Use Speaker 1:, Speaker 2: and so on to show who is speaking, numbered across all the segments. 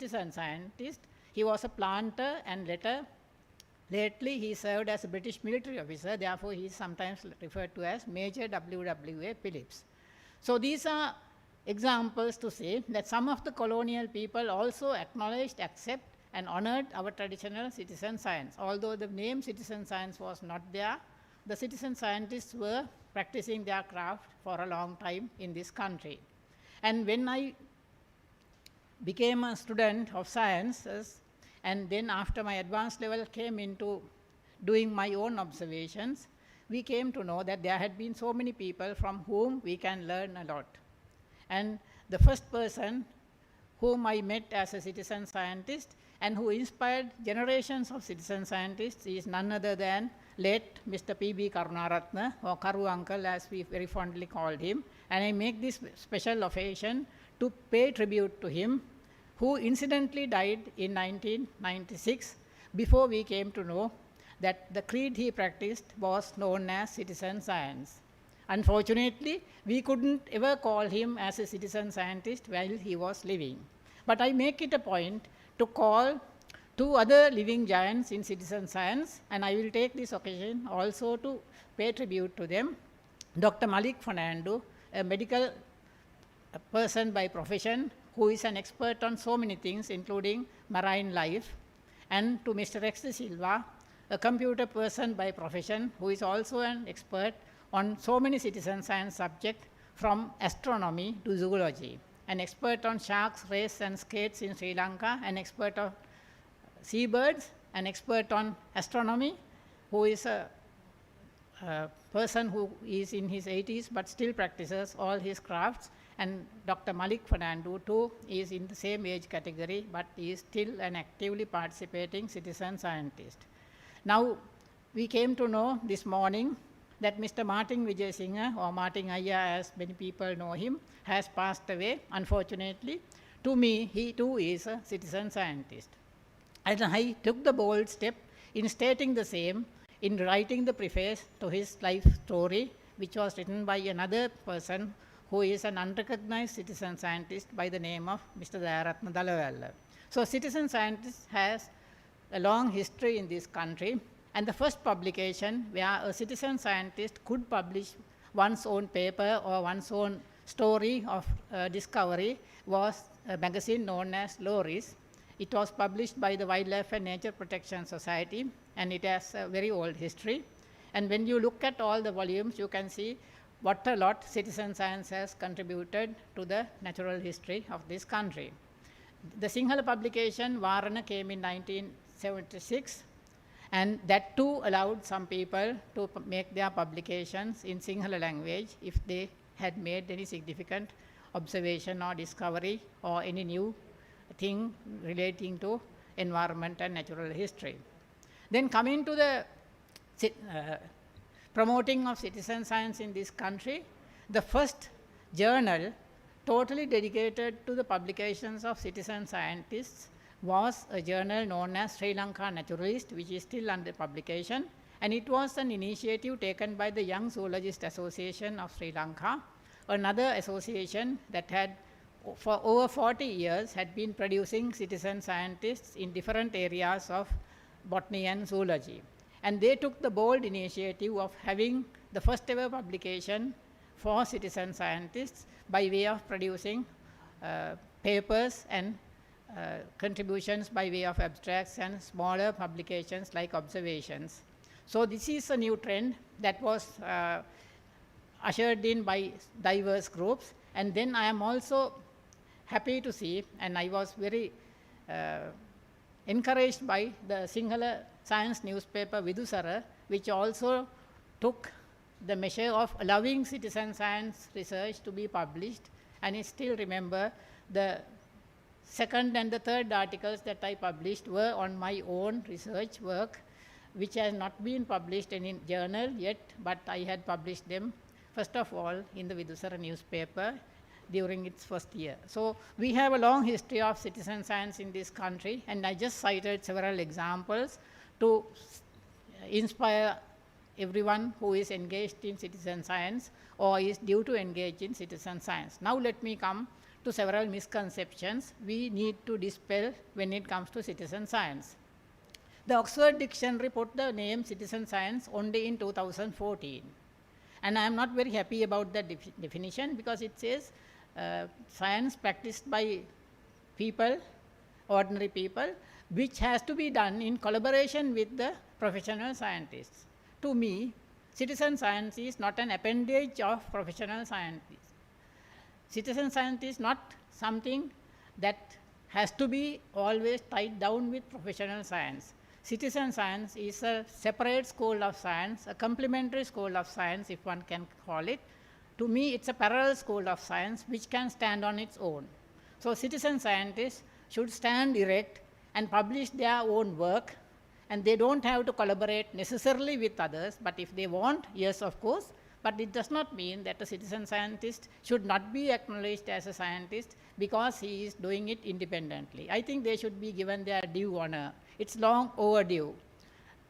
Speaker 1: citizen scientist. He was a planter and lately he served as a British military officer, therefore he is sometimes referred to as Major W.W.A. Phillips. So these are examples to say that some of the colonial people also acknowledged, accept and honored our traditional citizen science. Although the name citizen science was not there, the citizen scientists were practicing their craft for a long time in this country. And when I became a student of sciences, and then after my advanced level came into doing my own observations, we came to know that there had been so many people from whom we can learn a lot. And the first person whom I met as a citizen scientist and who inspired generations of citizen scientists is none other than late Mr. P.B. Karunaratne, or Karu Uncle as we very fondly called him. And I make this special occasion to pay tribute to him, who incidentally died in 1996 before we came to know that the creed he practiced was known as citizen science. Unfortunately, we couldn't ever call him as a citizen scientist while he was living. But I make it a point to call two other living giants in citizen science, and I will take this occasion also to pay tribute to them. Dr. Malik Fernando, a medical person by profession, who is an expert on so many things, including marine life, and to Mr. Rex de Silva, a computer person by profession, who is also an expert on so many citizen science subjects, from astronomy to zoology, an expert on sharks, rays and skates in Sri Lanka, an expert on seabirds, an expert on astronomy, who is a person who is in his 80s but still practices all his crafts, and Dr. Malik Fernando too is in the same age category but is still an actively participating citizen scientist. Now, we came to know this morning that Mr. Martin Vijayasinghe, or Martin Ayya as many people know him, has passed away, unfortunately. To me, he too is a citizen scientist. And I took the bold step in stating the same in writing the preface to his life story, which was written by another person who is an unrecognized citizen scientist by the name of Mr. Dayaratne Dalawalla. So citizen scientist has a long history in this country, and the first publication where a citizen scientist could publish one's own paper or one's own story of discovery was a magazine known as Loris. It was published by the Wildlife and Nature Protection Society, and it has a very old history. And when you look at all the volumes, you can see what a lot citizen science has contributed to the natural history of this country. The Sinhala publication, Varana, came in 1976, and that too allowed some people to make their publications in Sinhala language if they had made any significant observation or discovery or any new thing relating to environment and natural history. Then coming to the promoting of citizen science in this country, the first journal totally dedicated to the publications of citizen scientists was a journal known as Sri Lanka Naturalist, which is still under publication, and it was an initiative taken by the Young Zoologist Association of Sri Lanka, another association that had for over 40 years had been producing citizen scientists in different areas of botany and zoology. And they took the bold initiative of having the first ever publication for citizen scientists by way of producing papers and contributions by way of abstracts and smaller publications like observations. So this is a new trend that was ushered in by diverse groups. And then I am also happy to see, and I was very encouraged by the Sinhala science newspaper Vidusara, which also took the measure of allowing citizen science research to be published. And I still remember the second and the third articles that I published were on my own research work, which has not been published in any journal yet, but I had published them first of all in the Vidusara newspaper during its first year. So we have a long history of citizen science in this country, and I just cited several examples to inspire everyone who is engaged in citizen science or is due to engage in citizen science. Now let me come to several misconceptions we need to dispel when it comes to citizen science. The Oxford Dictionary put the name citizen science only in 2014. And I am not very happy about that definition, because it says science practiced by people, ordinary people, which has to be done in collaboration with the professional scientists. To me, citizen science is not an appendage of professional scientists. Citizen science is not something that has to be always tied down with professional science. Citizen science is a separate school of science, a complementary school of science, if one can call it. To me, it's a parallel school of science which can stand on its own. So citizen scientists should stand erect and publish their own work, and they don't have to collaborate necessarily with others, but if they want, yes, of course, but it does not mean that a citizen scientist should not be acknowledged as a scientist because he is doing it independently. I think they should be given their due honor. It's long overdue.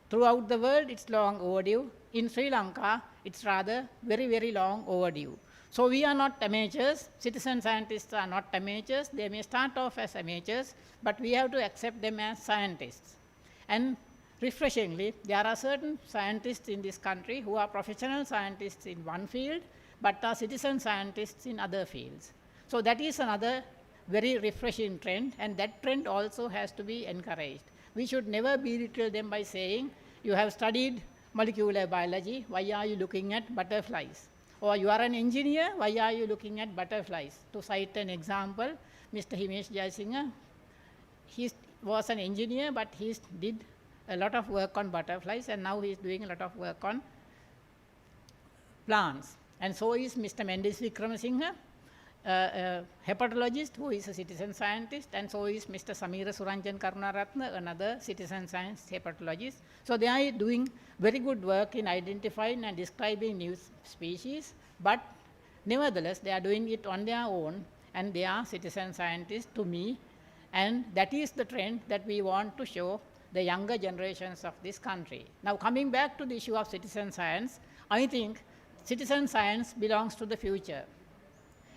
Speaker 1: Throughout the world, it's long overdue. In Sri Lanka, it's rather very, very long overdue. So we are not amateurs. Citizen scientists are not amateurs. They may start off as amateurs, but we have to accept them as scientists. And refreshingly, there are certain scientists in this country who are professional scientists in one field, but are citizen scientists in other fields. So that is another very refreshing trend, and that trend also has to be encouraged. We should never belittle them by saying, you have studied molecular biology, why are you looking at butterflies? Or you are an engineer, why are you looking at butterflies? To cite an example, Mr. Himesh Jayasinghe, he was an engineer, but he did a lot of work on butterflies, and now he is doing a lot of work on plants. And so is Mr. Mendis Wickramasinghe, a hepatologist who is a citizen scientist, and so is Mr. Samira Suranjan Karunaratne, another citizen science hepatologist. So they are doing very good work in identifying and describing new species, but nevertheless they are doing it on their own, and they are citizen scientists to me, and that is the trend that we want to show the younger generations of this country. Now coming back to the issue of citizen science, I think citizen science belongs to the future.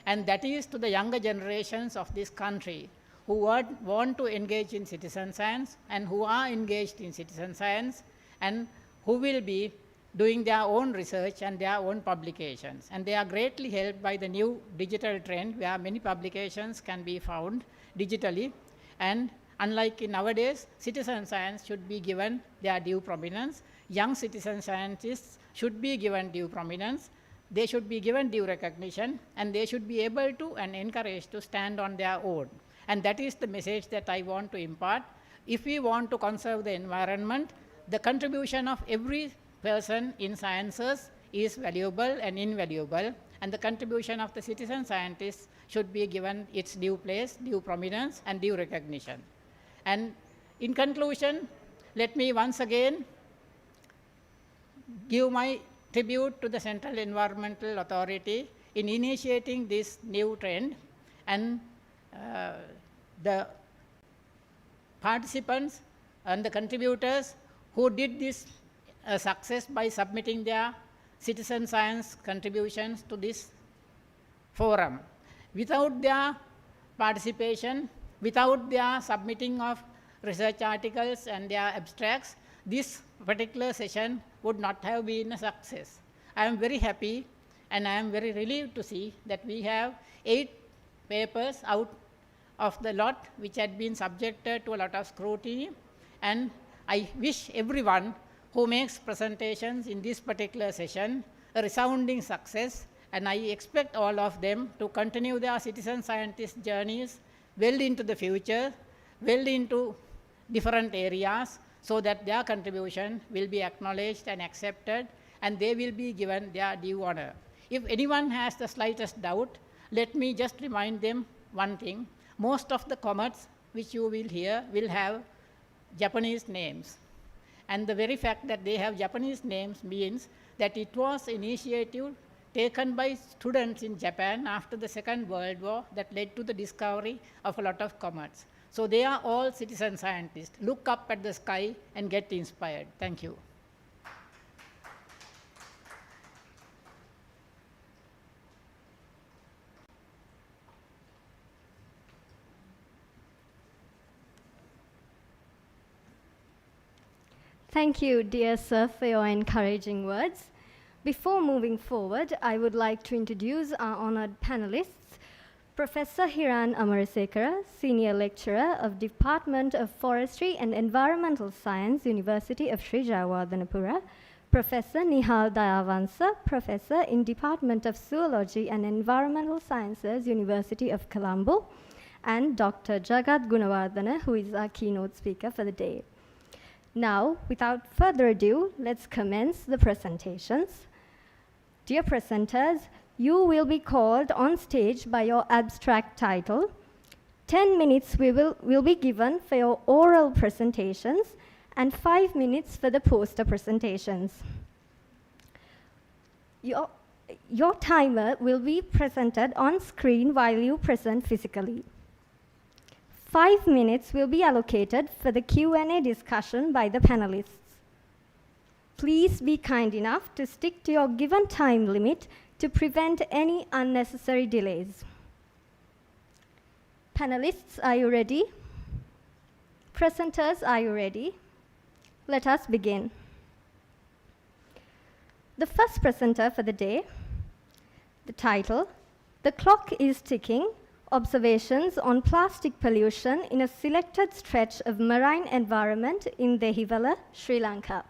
Speaker 1: And that is to the younger generations of this country who want to engage in citizen science and who are engaged in citizen science and who will be doing their own research and their own publications. And they are greatly helped by the new digital trend where many publications can be found digitally. And unlike in nowadays, citizen science should be given their due prominence. Young citizen scientists should be given due prominence. They should be given due recognition, and they should be able to and encouraged to stand on their own. And that is the message that I want to impart. If we want to conserve the environment, the contribution of every person in sciences is valuable and invaluable, and the contribution of the citizen scientists should be given its due place, due prominence, and due recognition. And in conclusion, let me once again give my tribute to the Central Environmental Authority in initiating this new trend, and the participants and the contributors who did this success by submitting their citizen science contributions to this forum. Without their participation, without their submitting of research articles and their abstracts, this particular session would not have been a success. I am very happy and I am very relieved to see that we have 8 papers out of the lot which had been subjected to a lot of scrutiny, and I wish everyone who makes presentations in this particular session a resounding success, and I expect all of them to continue their citizen scientist journeys well into the future, well into different areas, so that their contribution will be acknowledged and accepted, and they will be given their due honor. If anyone has the slightest doubt, let me just remind them one thing. Most of the comets which you will hear will have Japanese names. And the very fact that they have Japanese names means that it was an initiative taken by students in Japan after the Second World War that led to the discovery of a lot of comets. So they are all citizen scientists. Look up at the sky and get inspired. Thank you.
Speaker 2: Thank you, dear sir, for your encouraging words. Before moving forward, I would like to introduce our honored panelists. Professor Hiran Amarasekara, Senior Lecturer of Department of Forestry and Environmental Science, University of Sri Jayawardhanapura. Professor Nihal Dayavansa, Professor in Department of Zoology and Environmental Sciences, University of Colombo. And Dr. Jagat Gunawardana, who is our keynote speaker for the day. Now, without further ado, let's commence the presentations. Dear presenters, you will be called on stage by your abstract title. 10 minutes will be given for your oral presentations and 5 minutes for the poster presentations. Your timer will be presented on screen while you present physically. 5 minutes will be allocated for the Q&A discussion by the panelists. Please be kind enough to stick to your given time limit to prevent any unnecessary delays. Panelists, are you ready? Presenters, are you ready? Let us begin. The first presenter for the day, the title, "The Clock is Ticking, Observations on Plastic Pollution in a Selected Stretch of Marine Environment in Dehiwala, Sri Lanka."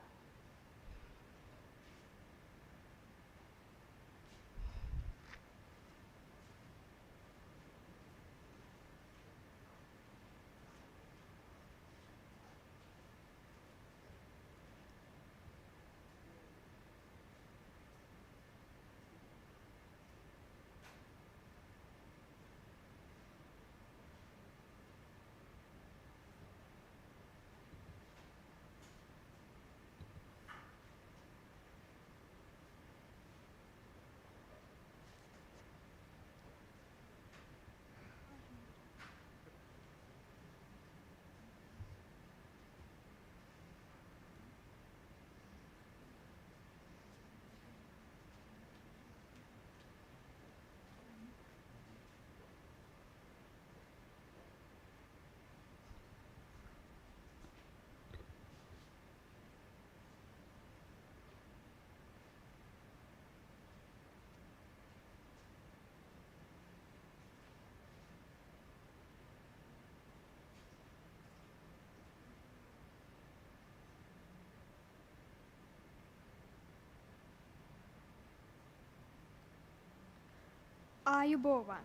Speaker 3: Ayubowan.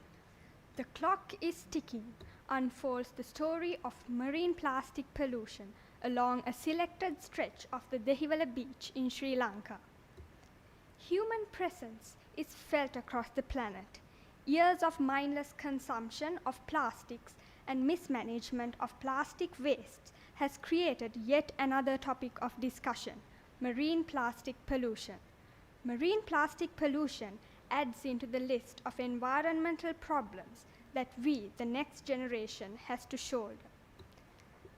Speaker 3: The Clock is Ticking unfolds the story of marine plastic pollution along a selected stretch of the Dehiwala beach in Sri Lanka. Human presence is felt across the planet. Years of mindless consumption of plastics and mismanagement of plastic waste has created yet another topic of discussion: marine plastic pollution. Marine plastic pollution adds into the list of environmental problems that we, the next generation, has to shoulder.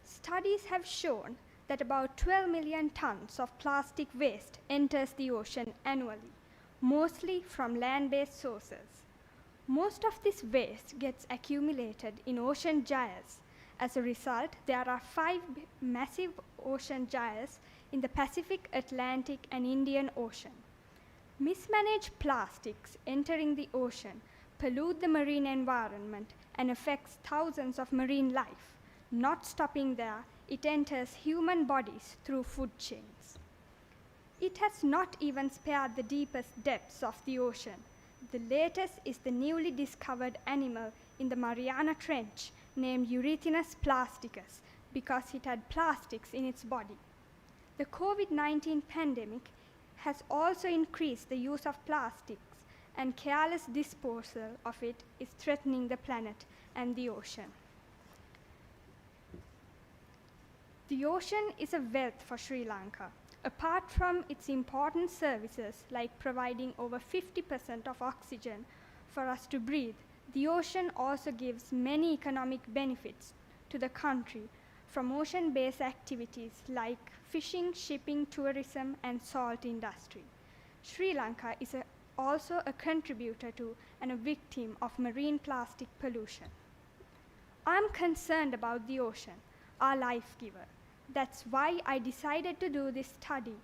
Speaker 3: Studies have shown that about 12 million tons of plastic waste enters the ocean annually, mostly from land-based sources. Most of this waste gets accumulated in ocean gyres. As a result, there are 5 massive ocean gyres in the Pacific, Atlantic, and Indian Ocean. Mismanaged plastics entering the ocean pollute the marine environment and affects thousands of marine life. Not stopping there, it enters human bodies through food chains. It has not even spared the deepest depths of the ocean. The latest is the newly discovered animal in the Mariana Trench named Eurythinus plasticus because it had plastics in its body. The COVID-19 pandemic has also increased the use of plastics, and careless disposal of it is threatening the planet and the ocean. The ocean is a wealth for Sri Lanka. Apart from its important services like providing over 50% of oxygen for us to breathe, the ocean also gives many economic benefits to the country from ocean-based activities like fishing, shipping, tourism, and salt industry. Sri Lanka is also a contributor to and a victim of marine plastic pollution. I'm concerned about the ocean, our life giver. That's why I decided to do this study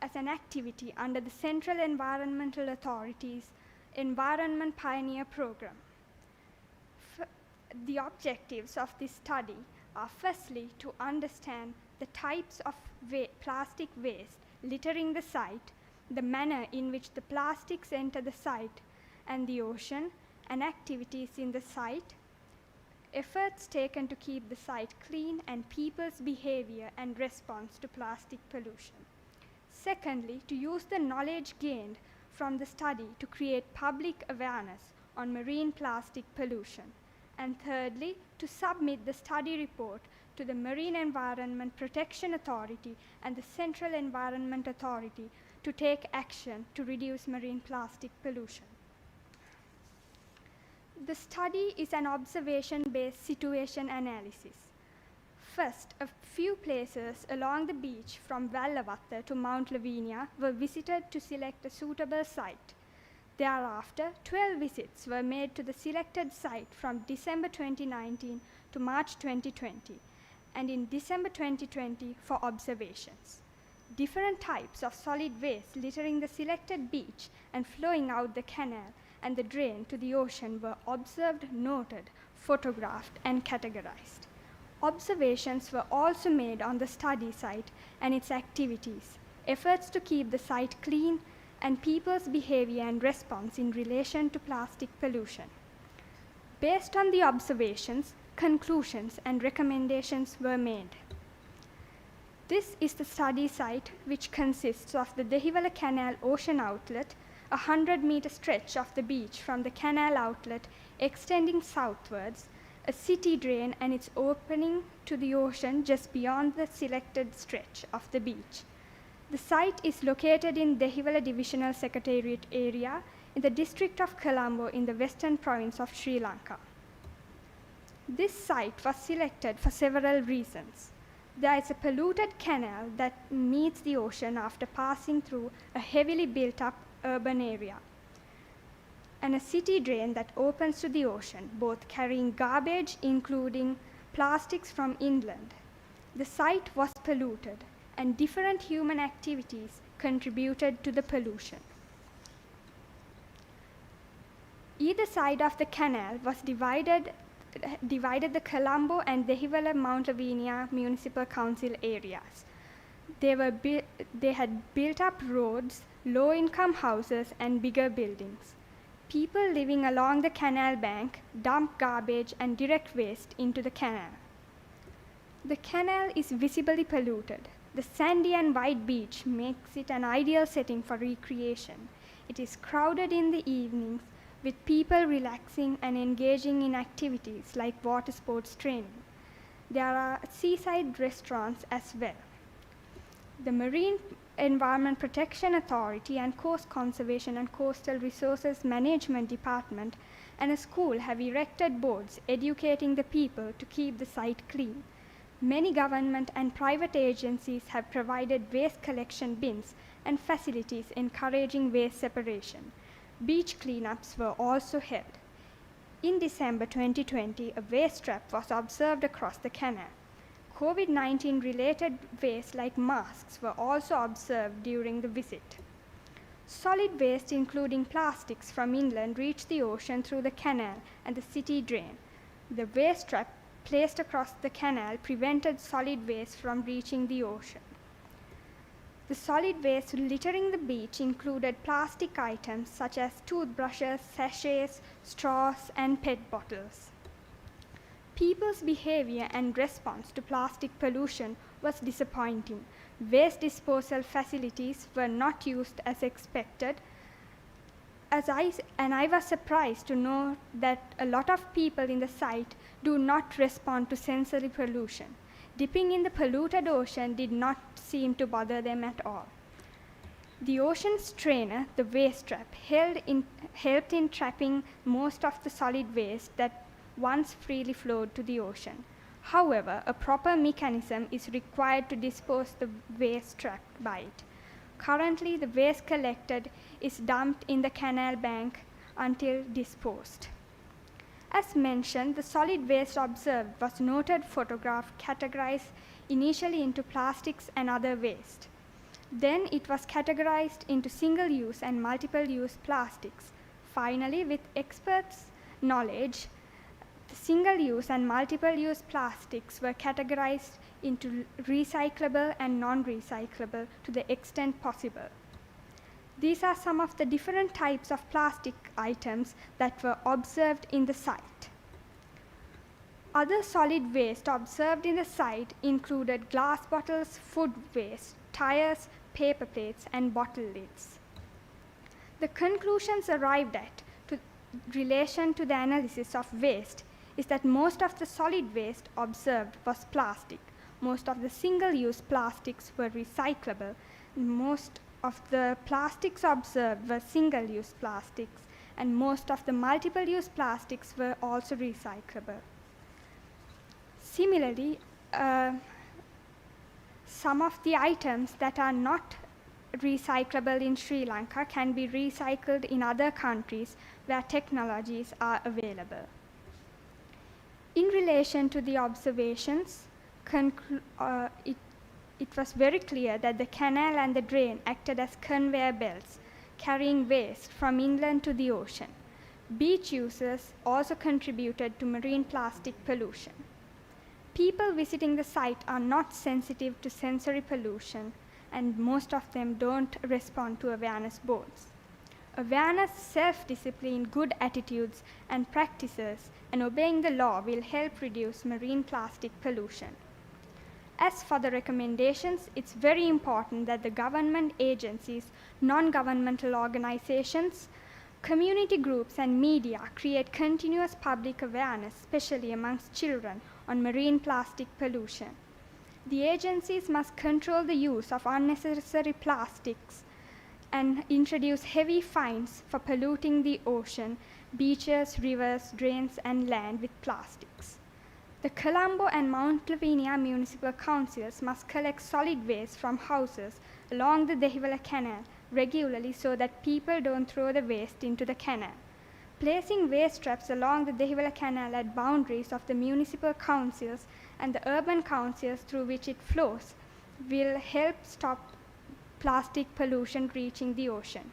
Speaker 3: as an activity under the Central Environmental Authority's Environment Pioneer Program. The objectives of this study are firstly to understand the types of plastic waste littering the site, the manner in which the plastics enter the site and the ocean, and activities in the site, efforts taken to keep the site clean, and people's behavior and response to plastic pollution. Secondly, to use the knowledge gained from the study to create public awareness on marine plastic pollution. And thirdly, to submit the study report to the Marine Environment Protection Authority and the Central Environment Authority to take action to reduce marine plastic pollution. The study is an observation-based situation analysis. First, a few places along the beach from Vallavatta to Mount Lavinia were visited to select a suitable site. Thereafter, 12 visits were made to the selected site from December 2019 to March 2020, and in December 2020 for observations. Different types of solid waste littering the selected beach and flowing out the canal and the drain to the ocean were observed, noted, photographed, and categorized. Observations were also made on the study site and its activities, efforts to keep the site clean, and people's behavior and response in relation to plastic pollution. Based on the observations, conclusions and recommendations were made. This is the study site, which consists of the Dehiwala Canal Ocean Outlet, a 100-meter stretch of the beach from the canal outlet extending southwards, a city drain and its opening to the ocean just beyond the selected stretch of the beach. The site is located in Dehiwala Divisional Secretariat area in the district of Colombo in the western province of Sri Lanka. This site was selected for several reasons. There is a polluted canal that meets the ocean after passing through a heavily built up urban area, and a city drain that opens to the ocean, both carrying garbage including plastics from inland. The site was polluted, and different human activities contributed to the pollution. Either side of the canal was divided the Colombo and Dehiwala Mount Lavinia Municipal Council areas. They had built up roads, low-income houses, and bigger buildings. People living along the canal bank dump garbage and direct waste into the canal. The canal is visibly polluted. The sandy and white beach makes it an ideal setting for recreation. It is crowded in the evenings with people relaxing and engaging in activities like water sports training. There are seaside restaurants as well. The Marine Environment Protection Authority and Coast Conservation and Coastal Resources Management Department and a school have erected boards educating the people to keep the site clean. Many government and private agencies have provided waste collection bins and facilities encouraging waste separation. Beach cleanups were also held. In December 2020, a waste trap was observed across the canal. COVID-19 related waste like masks were also observed during the visit. Solid waste including plastics from inland reached the ocean through the canal and the city drain. The waste trap placed across the canal prevented solid waste from reaching the ocean. The solid waste littering the beach included plastic items such as toothbrushes, sachets, straws, and PET bottles. People's behavior and response to plastic pollution was disappointing. Waste disposal facilities were not used as expected, and I was surprised to know that a lot of people in the site do not respond to sensory pollution. Dipping in the polluted ocean did not seem to bother them at all. The ocean strainer, the waste trap, helped in trapping most of the solid waste that once freely flowed to the ocean. However, a proper mechanism is required to dispose the waste trapped by it. Currently, the waste collected is dumped in the canal bank until disposed. As mentioned, the solid waste observed was noted, photographed, categorized initially into plastics and other waste. Then it was categorized into single-use and multiple-use plastics. Finally, with experts' knowledge, the single-use and multiple-use plastics were categorized into recyclable and non-recyclable to the extent possible. These are some of the different types of plastic items that were observed in the site. Other solid waste observed in the site included glass bottles, food waste, tires, paper plates, and bottle lids. The conclusions arrived at in relation to the analysis of waste is that most of the solid waste observed was plastic. Most of the single-use plastics were recyclable. Most of the plastics observed were single-use plastics, and most of the multiple-use plastics were also recyclable. Similarly, some of the items that are not recyclable in Sri Lanka can be recycled in other countries where technologies are available. In relation to the observations, it was very clear that the canal and the drain acted as conveyor belts, carrying waste from inland to the ocean. Beach users also contributed to marine plastic pollution. People visiting the site are not sensitive to sensory pollution, and most of them don't respond to awareness boards. Awareness, self-discipline, good attitudes and practices, and obeying the law will help reduce marine plastic pollution. As for the recommendations, it's very important that the government agencies, non-governmental organizations, community groups and media create continuous public awareness, especially amongst children, on marine plastic pollution. The agencies must control the use of unnecessary plastics and introduce heavy fines for polluting the ocean, beaches, rivers, drains, and land with plastics. The Colombo and Mount Lavinia municipal councils must collect solid waste from houses along the Dehiwala Canal regularly so that people don't throw the waste into the canal. Placing waste traps along the Dehiwala Canal at boundaries of the municipal councils and the urban councils through which it flows will help stop plastic pollution reaching the ocean.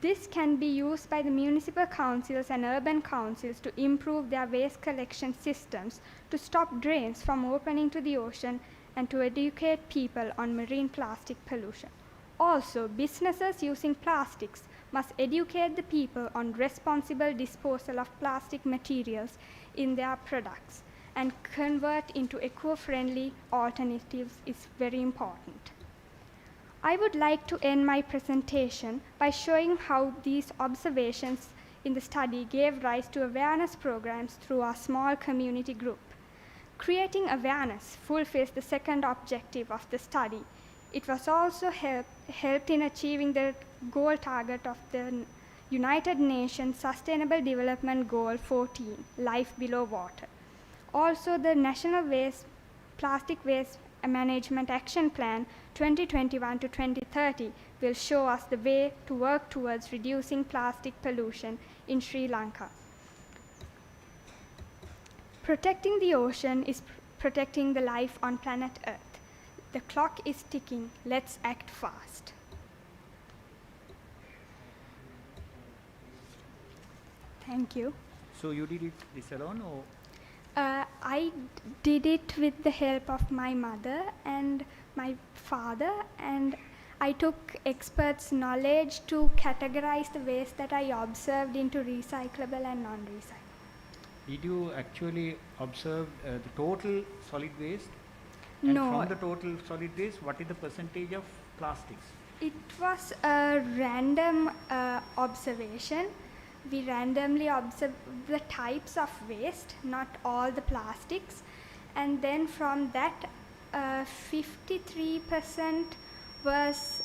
Speaker 3: This can be used by the municipal councils and urban councils to improve their waste collection systems, to stop drains from opening to the ocean, and to educate people on marine plastic pollution. Also, businesses using plastics must educate the people on responsible disposal of plastic materials in their products, and convert into eco-friendly alternatives is very important. I would like to end my presentation by showing how these observations in the study gave rise to awareness programs through our small community group. Creating awareness fulfills the second objective of the study. It was also helped in achieving the goal target of the United Nations Sustainable Development Goal 14, Life Below Water. Also, the National Plastic Waste Management Action Plan 2021 to 2030 will show us the way to work towards reducing plastic pollution in Sri Lanka. Protecting the ocean is protecting the life on planet Earth. The clock is ticking. Let's act fast. Thank you.
Speaker 4: So you did this alone, or?
Speaker 3: I did it with the help of my mother and my father, and I took experts' knowledge to categorize the waste that I observed into recyclable and non-recyclable.
Speaker 4: Did you actually observe the total solid waste? And
Speaker 3: No.
Speaker 4: from the total solid waste, what is the percentage of plastics?
Speaker 3: It was a random observation. We randomly observed the types of waste, not all the plastics. And then from that, 53% was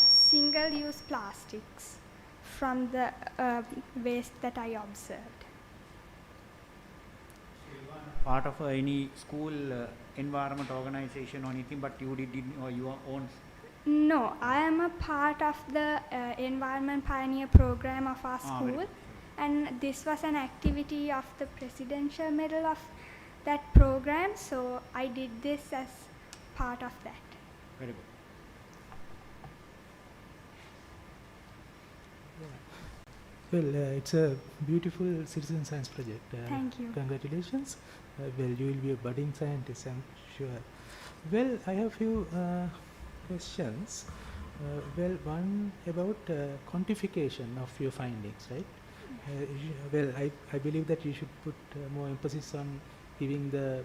Speaker 3: single-use plastics from the waste that I observed.
Speaker 4: So you are part of any school environment organization or anything, but you did your own?
Speaker 3: No, I am a part of the Environment Pioneer program of our school,
Speaker 4: Very good.
Speaker 3: and this was an activity of the presidential medal of that program, so I did this as part of that.
Speaker 4: Very good.
Speaker 5: Well, it's a beautiful citizen science project.
Speaker 3: Thank you.
Speaker 5: Congratulations. Well, you will be a budding scientist, I'm sure. Well, I have few questions. Well, one about quantification of your findings, right? Well, I believe that you should put more emphasis on giving the,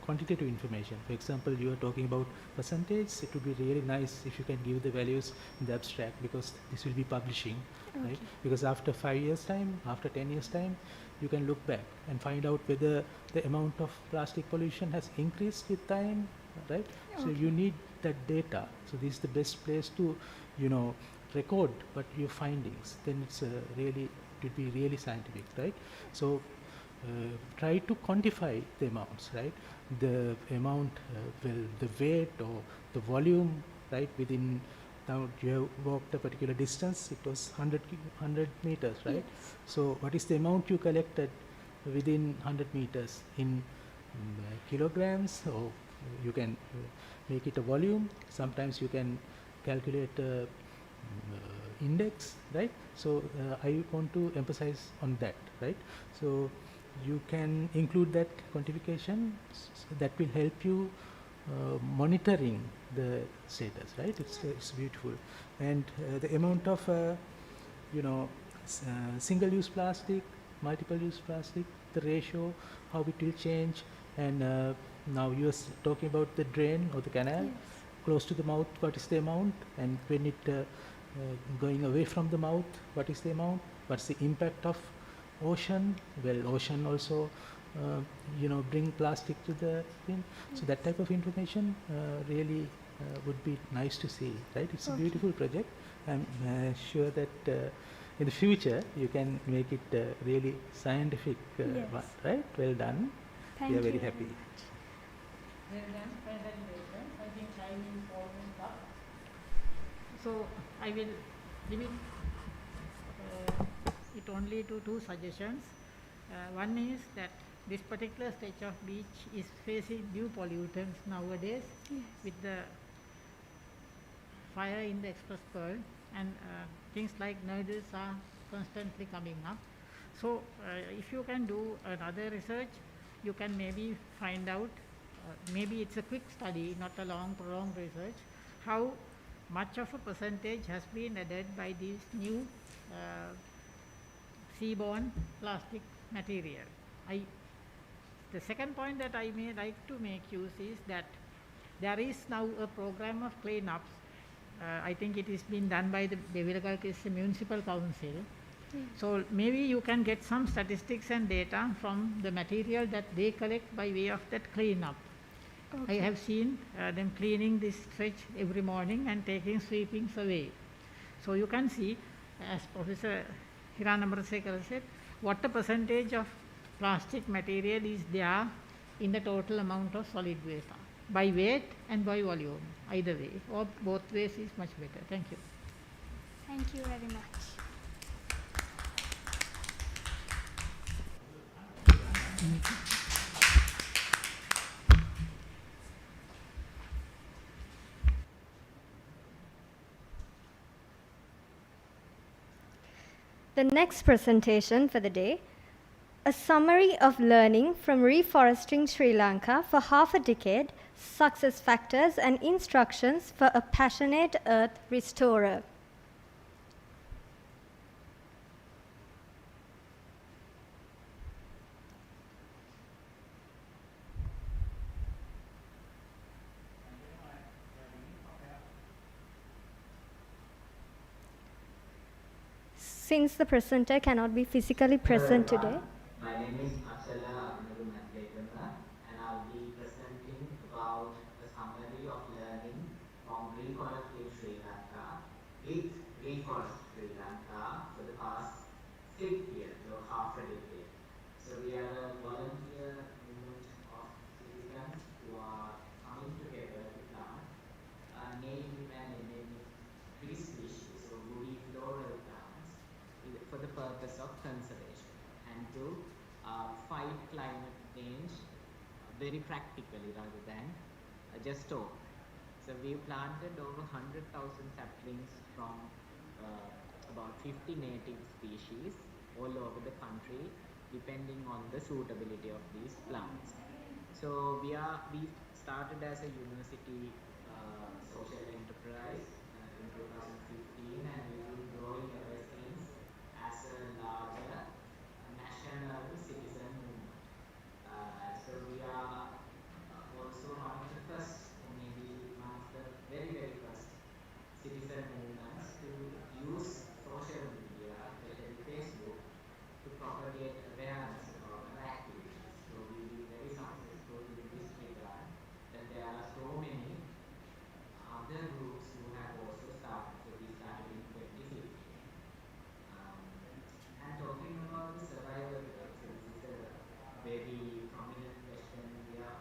Speaker 5: quantitative information. For example, you are talking about percentage. It would be really nice if you can give the values in the abstract, because this will be publishing, right?
Speaker 3: Okay.
Speaker 5: Because after 5 years time, after 10 years time, you can look back and find out whether the amount of plastic pollution has increased with time, right? So
Speaker 3: Okay.
Speaker 5: you need that data. So this is the best place to, record what your findings. Then it's really, it would be really scientific, right? So try to quantify the amounts, right? The amount, well, the weight or the volume, right? Within, now you have walked a particular distance, it was 100 meters, right?
Speaker 3: Yes.
Speaker 5: So what is the amount you collected within 100 meters in kilograms, or you can make it a volume. Sometimes you can calculate index, right? So I want to emphasize on that, right? So you can include that quantification, that will help you monitoring the status, right? It's beautiful. And the amount of single-use plastic, multiple-use plastic, the ratio, how it will change. And now you are talking about the drain or the canal.
Speaker 3: Yes.
Speaker 5: Close to the mouth, what is the amount? And when it going away from the mouth, what is the amount? What's the impact of ocean? Well, ocean also bring plastic to the thing. So that type of information really would be nice to see, right? It's a
Speaker 3: Okay.
Speaker 5: beautiful project. I'm sure that in the future you can make it really scientific
Speaker 3: Yes.
Speaker 5: one, right? Well done.
Speaker 3: Thank
Speaker 5: We
Speaker 3: you
Speaker 5: are very
Speaker 3: very
Speaker 5: happy.
Speaker 3: much.
Speaker 1: Well done, presentations. I think time is almost up. So I will limit it only to two suggestions. One is that this particular stretch of beach is facing new pollutants nowadays
Speaker 3: Yes.
Speaker 1: with the fire in the Express Pearl, and things like nurdles are constantly coming up. So if you can do another research, you can maybe find out, maybe it's a quick study, not a long prolonged research, how much of a percentage has been added by these new seaborne plastic material. The second point that I may like to make use is that there is now a program of cleanups. I think it is being done by the Devilakal Municipal Council. So maybe you can get some statistics and data from the material that they collect by way of that cleanup.
Speaker 3: Okay.
Speaker 1: I have seen them cleaning this stretch every morning and taking sweepings away. So you can see, as Professor Hiran Amarasekara said, what the percentage of plastic material is there in the total amount of solid waste, by weight and by volume, either way, or both ways is much better. Thank you.
Speaker 3: Thank you very much.
Speaker 2: The next presentation for the day, a summary of learning from reforesting Sri Lanka for half a decade, success factors and instructions for a passionate earth restorer. Since the presenter cannot be physically present today,
Speaker 6: My name is Achala Abhinadu Matlayakana, and I'll be presenting about the summary of learning from Reforesting Sri Lanka with Reforest Sri Lanka for the past 6 years or half a decade. So we are a volunteer movement of citizens who are coming together to plant native and endemic tree species or woody floral plants for the purpose purpose of conservation and to fight climate change very practically rather than just talk. So we planted over 100,000 saplings from about 50 native species all over the country, depending on the suitability of these plants. So we started as a university social enterprise in 2015, and we've been growing ever since as a larger national citizen movement. So we are also one of the first, or maybe one of the very, very first citizen movements to use social media, especially Facebook, to propagate awareness about our activities. So we've been very successful in this regard, that there are so many other groups who have also started. So we started in 2015. And talking about the survival rate, so this is a very prominent question. We are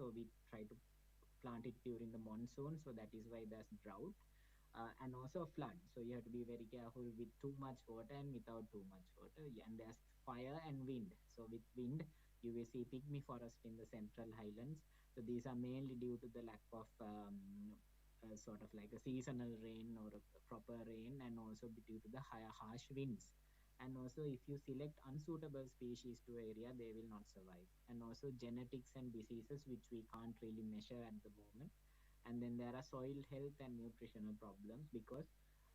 Speaker 6: so we try to plant it during the monsoon, so that is why there's drought. And also flood, so you have to be very careful with too much water and without too much water. Yeah, and there's fire and wind. So with wind, you will see pygmy forest in the central highlands. So these are mainly due to the lack of sort of like a seasonal rain or a proper rain, and also due to the higher harsh winds. And also if you select unsuitable species to area, they will not survive. And also genetics and diseases which we can't really measure at the moment. And then there are soil health and nutritional problems, because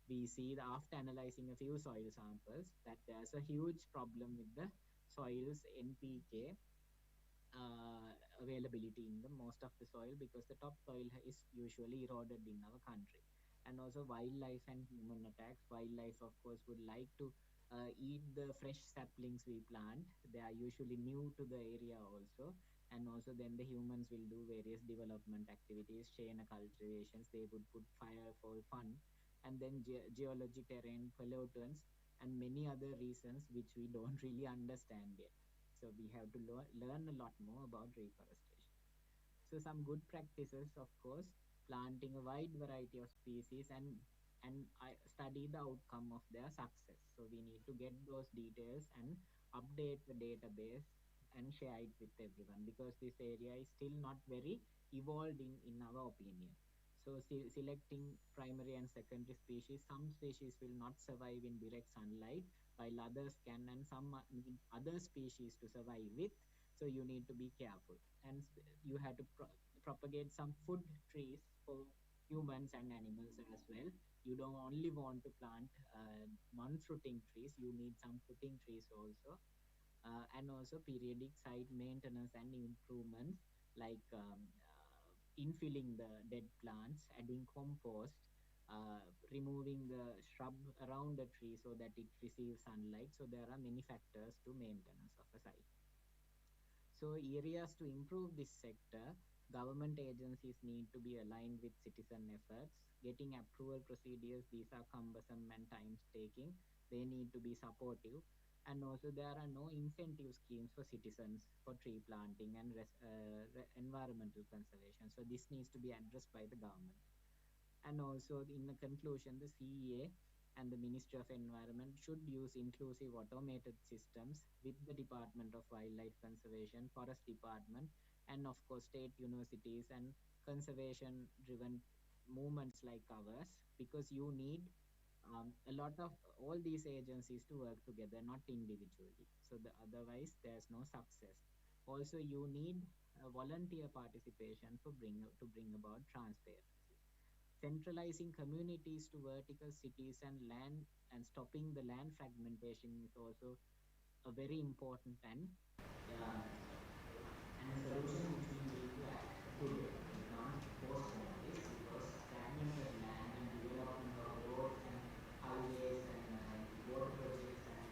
Speaker 6: we see that after analyzing a few soil samples that there's a huge problem with the soil's NPK availability in the most of the soil, because the topsoil is usually eroded in our country. And also wildlife and human attacks. Wildlife, of course, would like to eat the fresh saplings we plant. They are usually new to the area also. And also then the humans will do various development activities, chain cultivations. They would put fire for fun. And then geology, terrain, pollutants, and many other reasons which we don't really understand yet. So we have to learn a lot more about reforestation. So some good practices, of course, planting a wide variety of species, and I study the outcome of their success. So we need to get those details and update the database and share it with everyone, because this area is still not very evolved in our opinion. So selecting primary and secondary species, some species will not survive in direct sunlight while others can, and some need other species to survive with. So you need to be careful, and you have to propagate some food trees for humans and animals as well. You don't only want to plant non-fruiting trees, you need some fruiting trees also. And also periodic site maintenance and improvements, like infilling the dead plants, adding compost, removing the shrub around the tree so that it receives sunlight. So there are many factors to maintenance of a site. So areas to improve this sector, government agencies need to be aligned with citizen efforts. Getting approval procedures, these are cumbersome and time-taking. They need to be supportive. And also there are no incentive schemes for citizens for tree planting and environmental conservation. So this needs to be addressed by the government. And also in the conclusion, the CEA and the Ministry of Environment should use inclusive automated systems with the Department of Wildlife Conservation, Forest Department, and of course state universities and conservation driven movements like ours, because you need a lot of all these agencies to work together, not individually. So otherwise there's no success. Also you need volunteer participation to bring about transparency. Centralizing communities to vertical cities and land, and stopping the land fragmentation is also a very important and a solution which we need to act today. We can't postpone this, because fragmented land and development of roads and highways and water projects and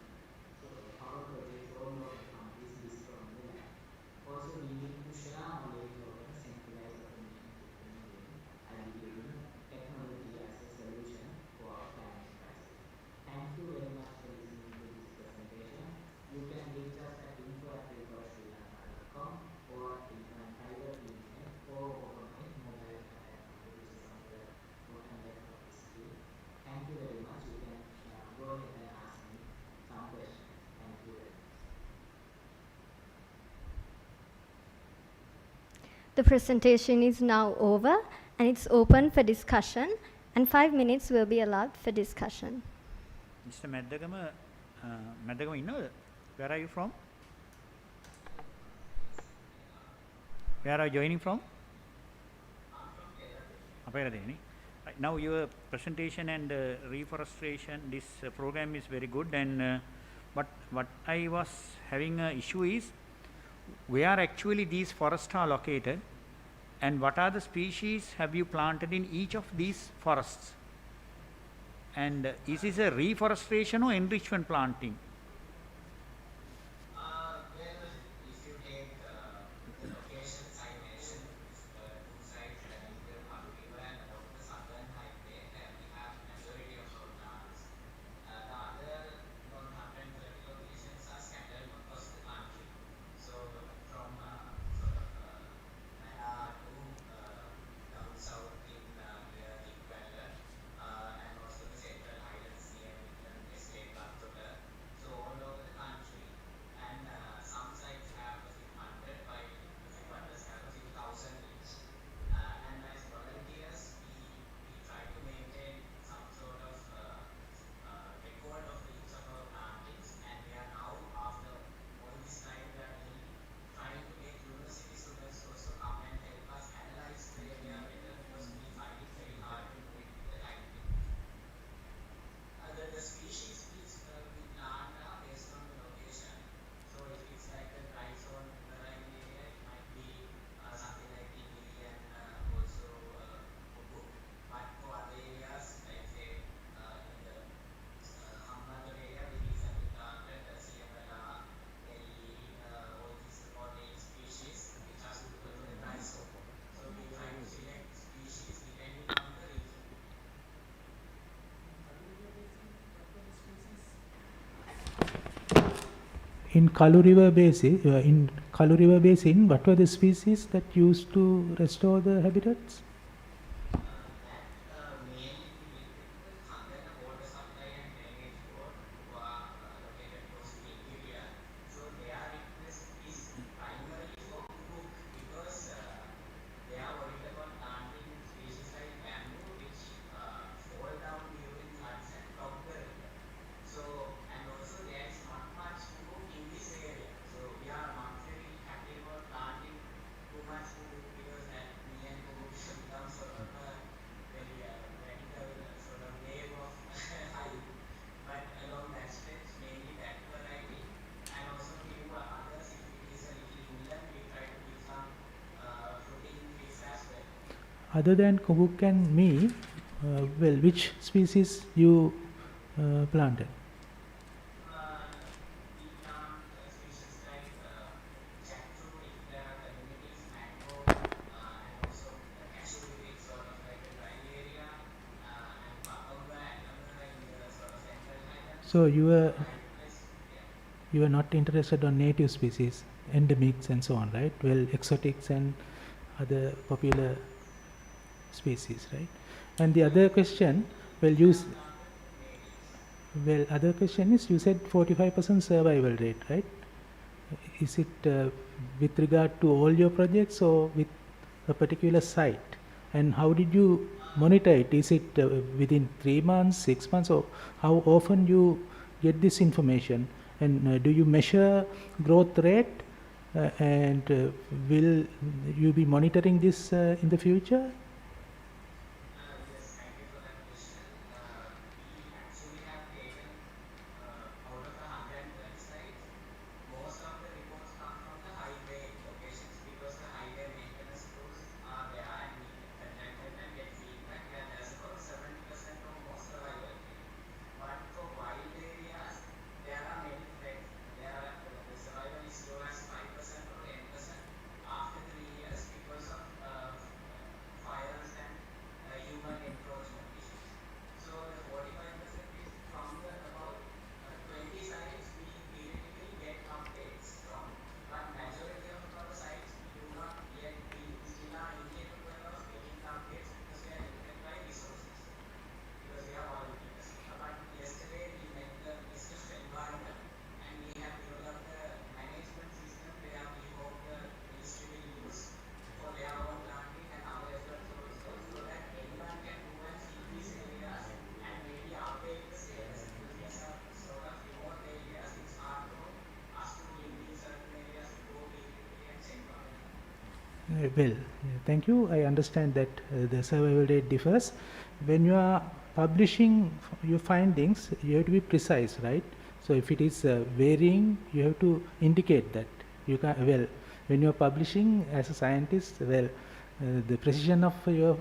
Speaker 6: power projects all over the country is destroying the land. Also, we need to share knowledge over centralized automation system again, aggregating technology as a solution for our climate crisis. Thank you very much for listening to this presentation. You can reach us at info@reforestsrilanka.com, or you can private email, or over my mobile contact number, which is on the bottom left of the screen. Thank you very much. You can go ahead and ask me some questions. Thank you very much.
Speaker 2: The presentation is now over and it's open for discussion, and 5 minutes will be allowed for discussion.
Speaker 4: Mr. Madagama, Madagama, where are you from? Where are you joining from? Aperadeni. Right, now your presentation and reforestation, this program is very good, and but what I was having an issue is where actually these forests are located, and what are the species have you planted in each of these forests, and is this a reforestation or enrichment planting?
Speaker 6: If you take the locations I mentioned, two sides, that is the Palu River and also the Southern Highway, where we have majority of our plants. The other 130 locations are scattered across the country. So from sort of Manaus
Speaker 5: in Kalu River Basin, what were the species that used to restore the habitats? Other than Kubuk and me, well, which species you planted? So you were not interested on native species, endemics and so on, right? Well, exotics and other popular species, right? And the other question, other question is, you said 45% survival rate, right? Is it with regard to all your projects or with a particular site? And how did you monitor it? Is it within 3 months, 6 months, or how often you get this information? And do you measure growth rate? And will you be monitoring this in the future? Well, thank you. I understand that the survival rate differs. When you are publishing your findings, you have to be precise, right? So if it is varying, you have to indicate that. You can, well, when you are publishing as a scientist, well, the precision of your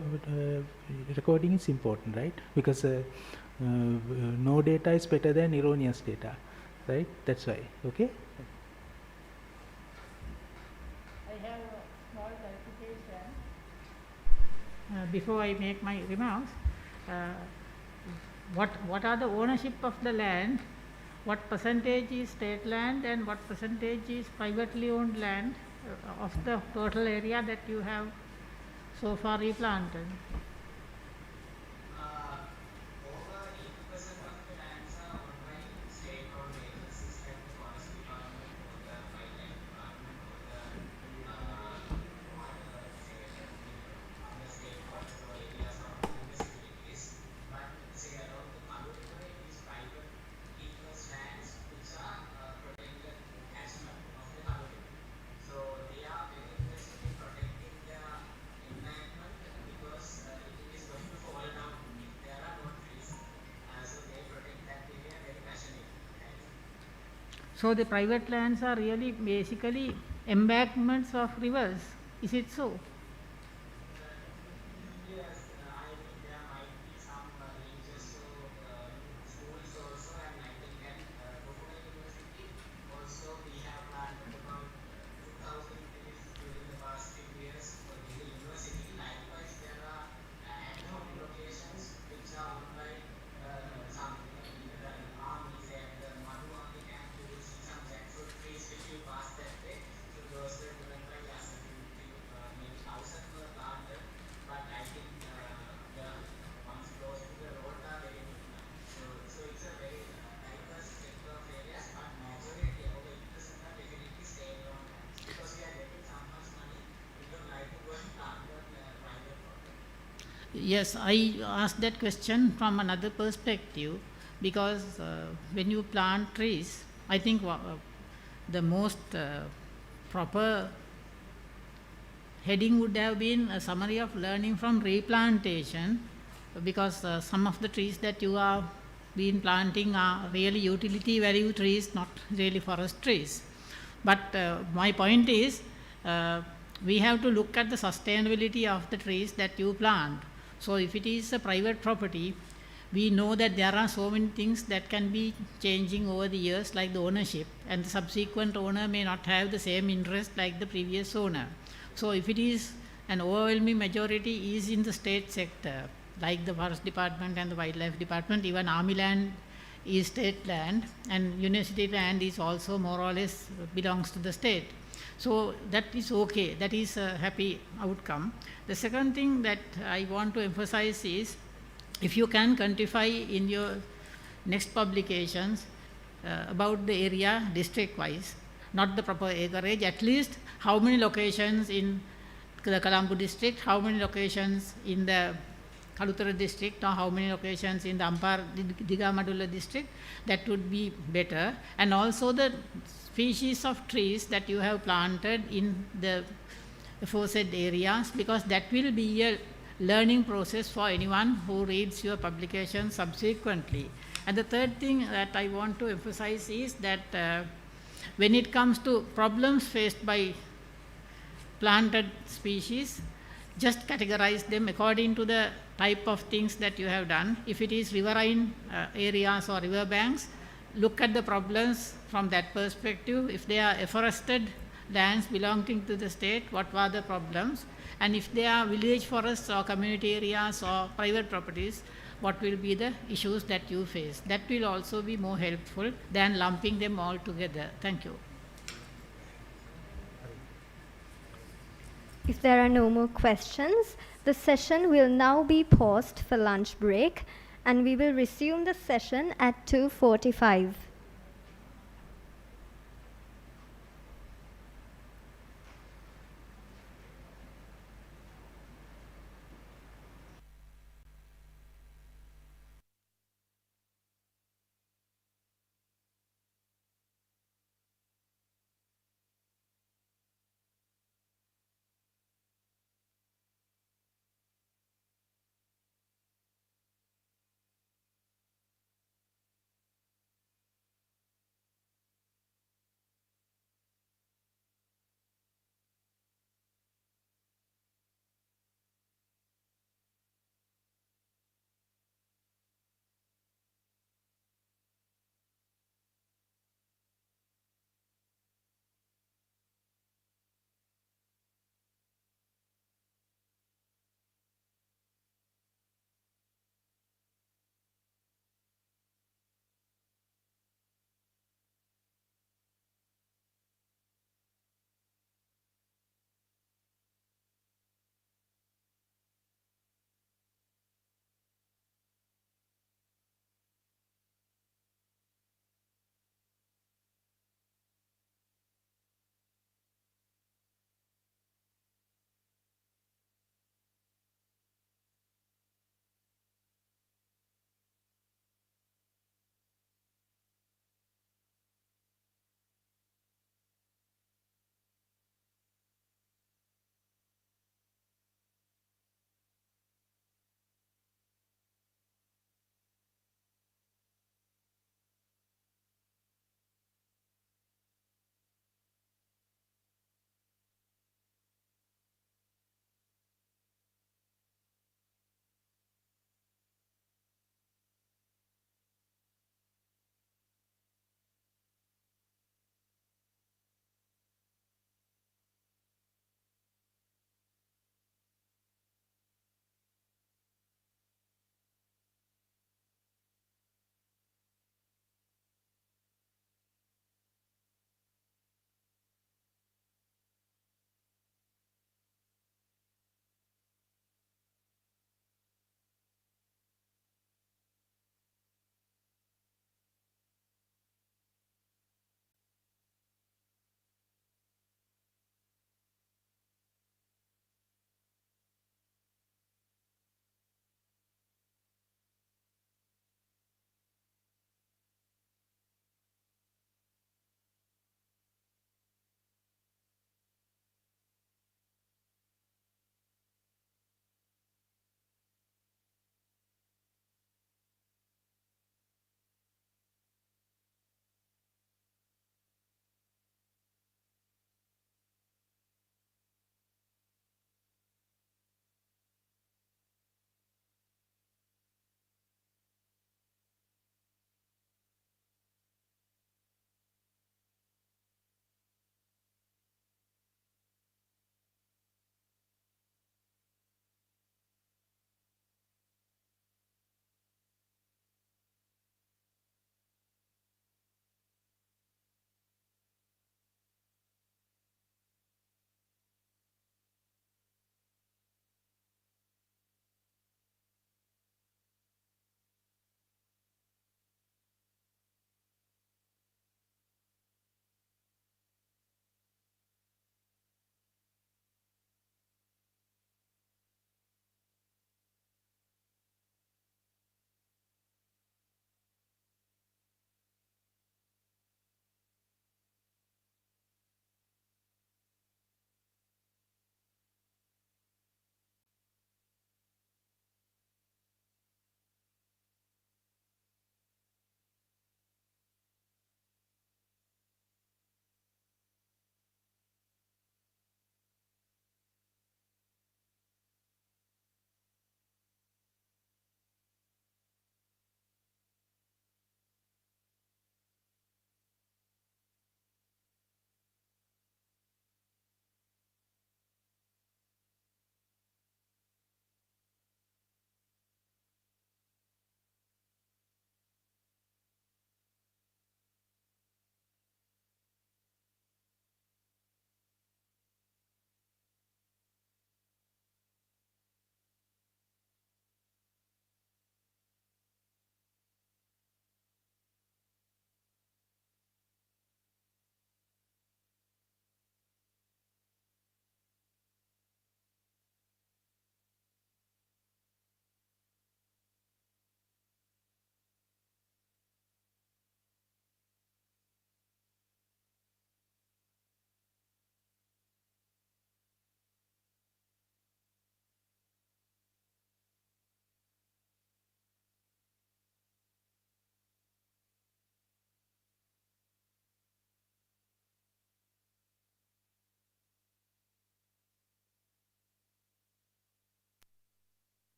Speaker 5: recording is important, right? Because no data is better than erroneous data, right? That's why. Okay.
Speaker 1: Before I make my remarks, what are the ownership of the land, what percentage is state land and what percentage is privately owned land of the total area that you have so far replanted? So the private lands are really basically embankments of rivers. Is it so? Yes, I asked that question from another perspective because when you plant trees, I think the most proper heading would have been a summary of learning from replantation, because some of the trees that you are been planting are really utility value trees, not really forest trees. But my point is, we have to look at the sustainability of the trees that you plant. So if it is a private property, we know that there are so many things that can be changing over the years, like the ownership, and the subsequent owner may not have the same interest like the previous owner. So if it is an overwhelming majority is in the state sector, like the forest department and the wildlife department, even army land is state land, and university land is also more or less belongs to the state. So that is okay, that is a happy outcome. The second thing that I want to emphasize is, if you can quantify in your next publications about the area district wise, not the proper acreage, at least how many locations in the Colombo district, how many locations in the Kalutara district, or how many locations in the Ampar Digamadula district, that would be better. And also the species of trees that you have planted in the aforesaid areas, because that will be a learning process for anyone who reads your publication subsequently. And the third thing that I want to emphasize is that when it comes to problems faced by planted species, just categorize them according to the type of things that you have done. If it is riverine areas or river banks, look at the problems from that perspective. If they are afforested lands belonging to the state, what were the problems? And if they are village forests or community areas or private properties, what will be the issues that you face? That will also be more helpful than lumping them all together. Thank you.
Speaker 2: If there are no more questions, the session will now be paused for lunch break, and we will resume the session at 2:45.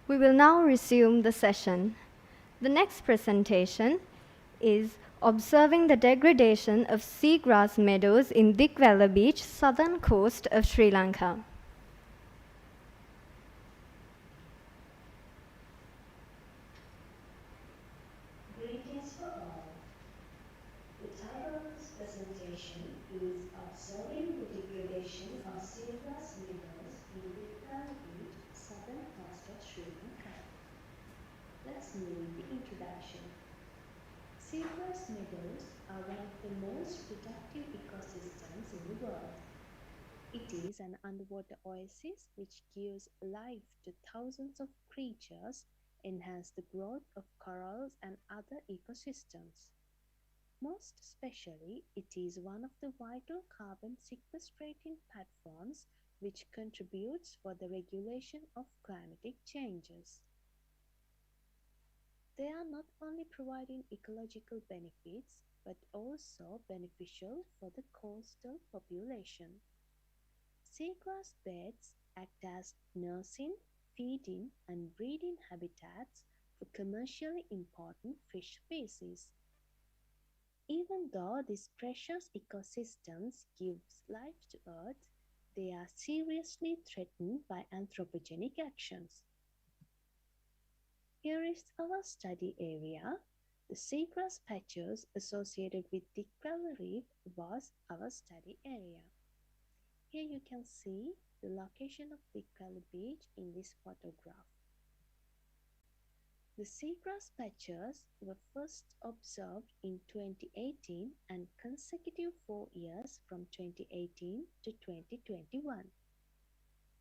Speaker 2: We will now resume the session. The next presentation is Observing the Degradation of Seagrass Meadows in Dikwella Beach, southern coast of Sri Lanka.
Speaker 7: Greetings for all. The title of this presentation is Observing the Degradation of Seagrass Meadows in Dikwella Beach, southern coast of Sri Lanka. Let's move the introduction. Seagrass meadows are one of the most productive ecosystems in the world. It is an underwater oasis which gives life to thousands of creatures, enhance the growth of corals and other ecosystems. Most especially, it is one of the vital carbon sequestrating platforms which contributes for the regulation of climatic changes. They are not only providing ecological benefits, but also beneficial for the coastal population. Seagrass beds act as nursing, feeding, and breeding habitats for commercially important fish species. Even though these precious ecosystems give life to Earth, they are seriously threatened by anthropogenic actions. Here is our study area. The seagrass patches associated with Dikwella Reef was our study area. Here you can see the location of Dikwella Beach in this photograph. The seagrass patches were first observed in 2018 and consecutive 4 years from 2018 to 2021.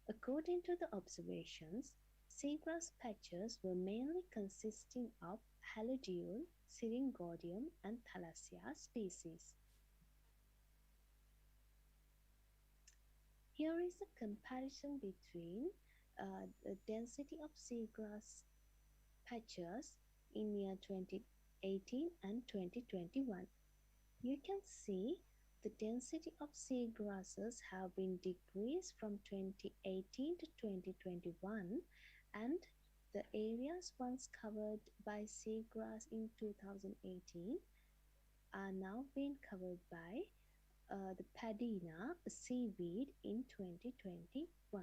Speaker 7: According to the observations, seagrass patches were mainly consisting of Halodeul, Syringodium and Thalassia species. Here is a comparison between the density of seagrass patches in year 2018 and 2021. You can see the density of seagrasses have been decreased from 2018 to 2021, and the areas once covered by seagrass in 2018 are now being covered by the padina, a seaweed, in 2021.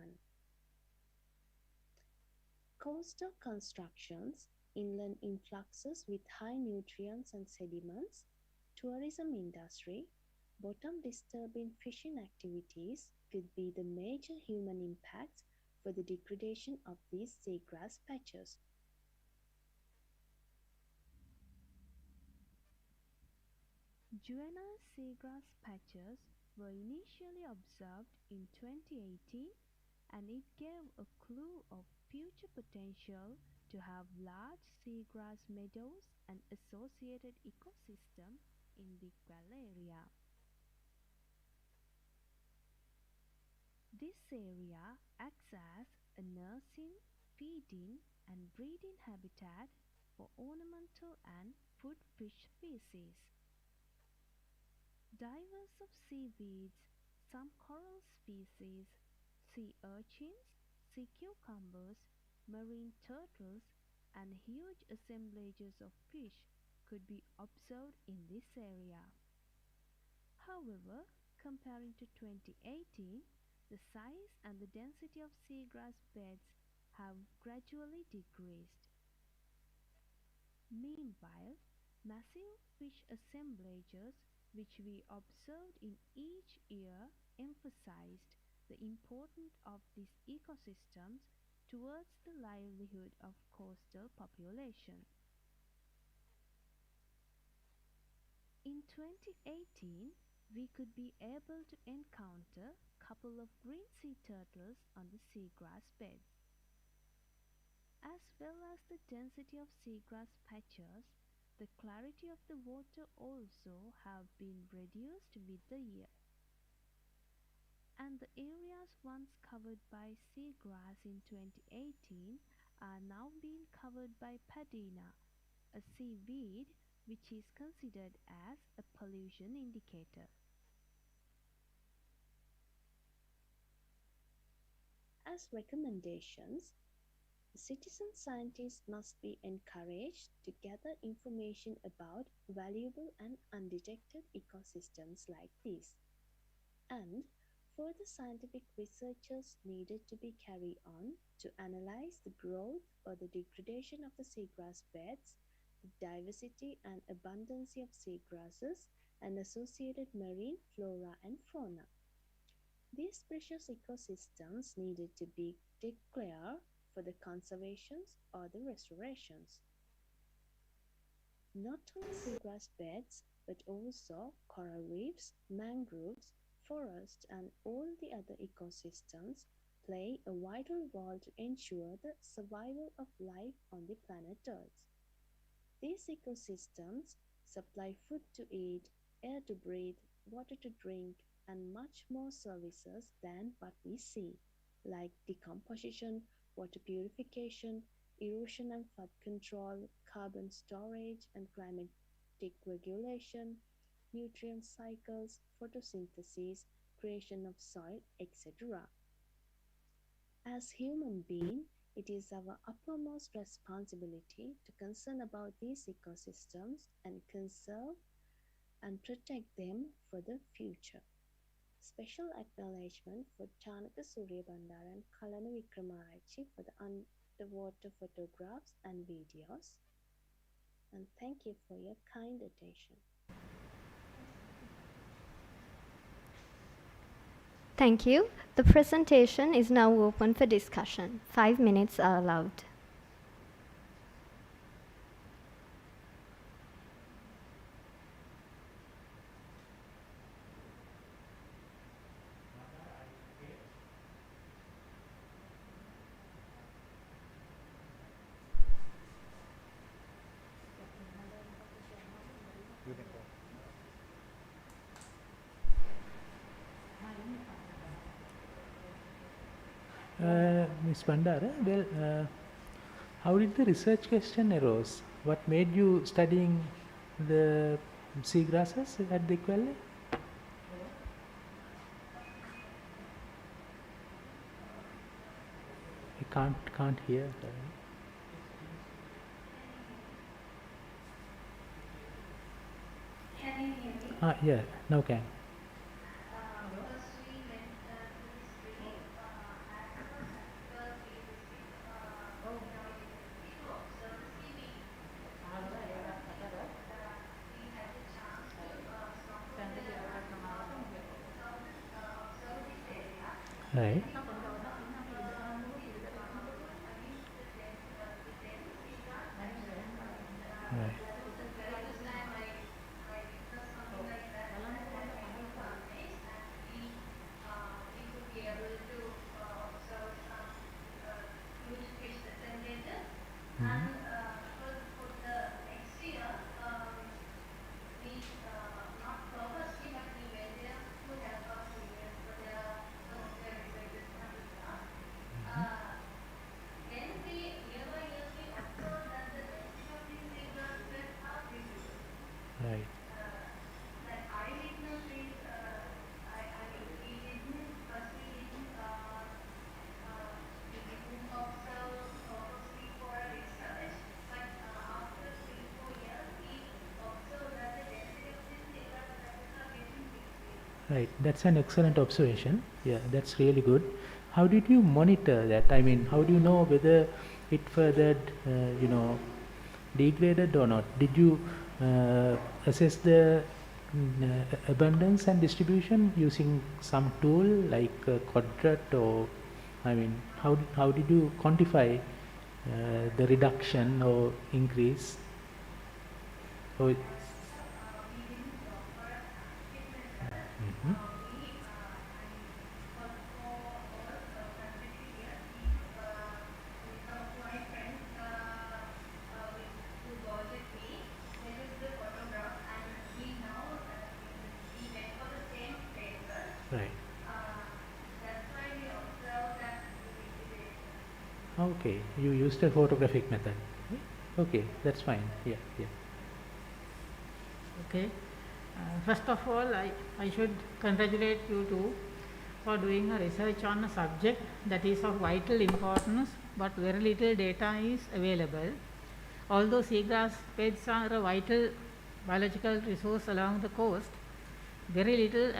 Speaker 7: Coastal constructions, inland influxes with high nutrients and sediments, tourism industry, bottom disturbing fishing activities could be the major human impacts for the degradation of these seagrass patches.
Speaker 8: Juvenile seagrass patches were initially observed in 2018, and it gave a clue of future potential to have large seagrass meadows and associated ecosystem in the Dikwella area. This area acts as a nursing, feeding and breeding habitat for ornamental and food fish species. Divers of seaweeds, some coral species, sea urchins, sea cucumbers, marine turtles, and huge assemblages of fish could be observed in this area. However, comparing to 2018, the size and the density of seagrass beds have gradually decreased. Meanwhile, massive fish assemblages which we observed in each year emphasized the importance of these ecosystems towards the livelihood of coastal population. In 2018, we could be able to encounter a couple of green sea turtles on the seagrass beds. As well as the density of seagrass patches, the clarity of the water also have been reduced with the year, and the areas once covered by seagrass in 2018 are now being covered by padina, a seaweed which is considered as a pollution indicator.
Speaker 7: As recommendations, Citizen scientists must be encouraged to gather information about valuable and undetected ecosystems like these, and further scientific researches needed to be carried on to analyze the growth or the degradation of the seagrass beds, the diversity and abundance of seagrasses, and associated marine flora and fauna. These precious ecosystems needed to be declared for the conservations or the restorations. Not only seagrass beds, but also coral reefs, mangroves, forests, and all the other ecosystems play a vital role to ensure the survival of life on the planet Earth. These ecosystems supply food to eat, air to breathe, water to drink, and much more services than what we see, like decomposition, water purification, erosion and flood control, carbon storage and climatic regulation, nutrient cycles, photosynthesis, creation of soil, etc. As human beings, it is our uppermost responsibility to concern about these ecosystems and conserve and protect them for the future. Special acknowledgement for Chanaka Suryabandara and Kalana Vikramarachchi for the underwater photographs and videos. And thank you for your kind attention.
Speaker 2: Thank you. The presentation is now open for discussion. 5 minutes are allowed.
Speaker 5: Ms. Bandara, how did the research question arose? What made you studying the seagrasses at the Valley? I can't hear.
Speaker 7: Can you hear me?
Speaker 5: Yeah, now can. Right. Right. Right. Right, that's an excellent observation. Yeah, that's really good. How did you monitor that? I mean, how do you know whether it further, degraded or not? Did you assess the abundance and distribution using some tool like Quadrat, or I mean, how did you quantify the reduction or increase? Or, right. Okay, you used a photographic method. Okay, that's fine. Yeah, yeah.
Speaker 1: Okay. First of all, I should congratulate you too for doing a research on a subject that is of vital importance but very little data is available. Although seagrass beds are a vital biological resource along the coast, very little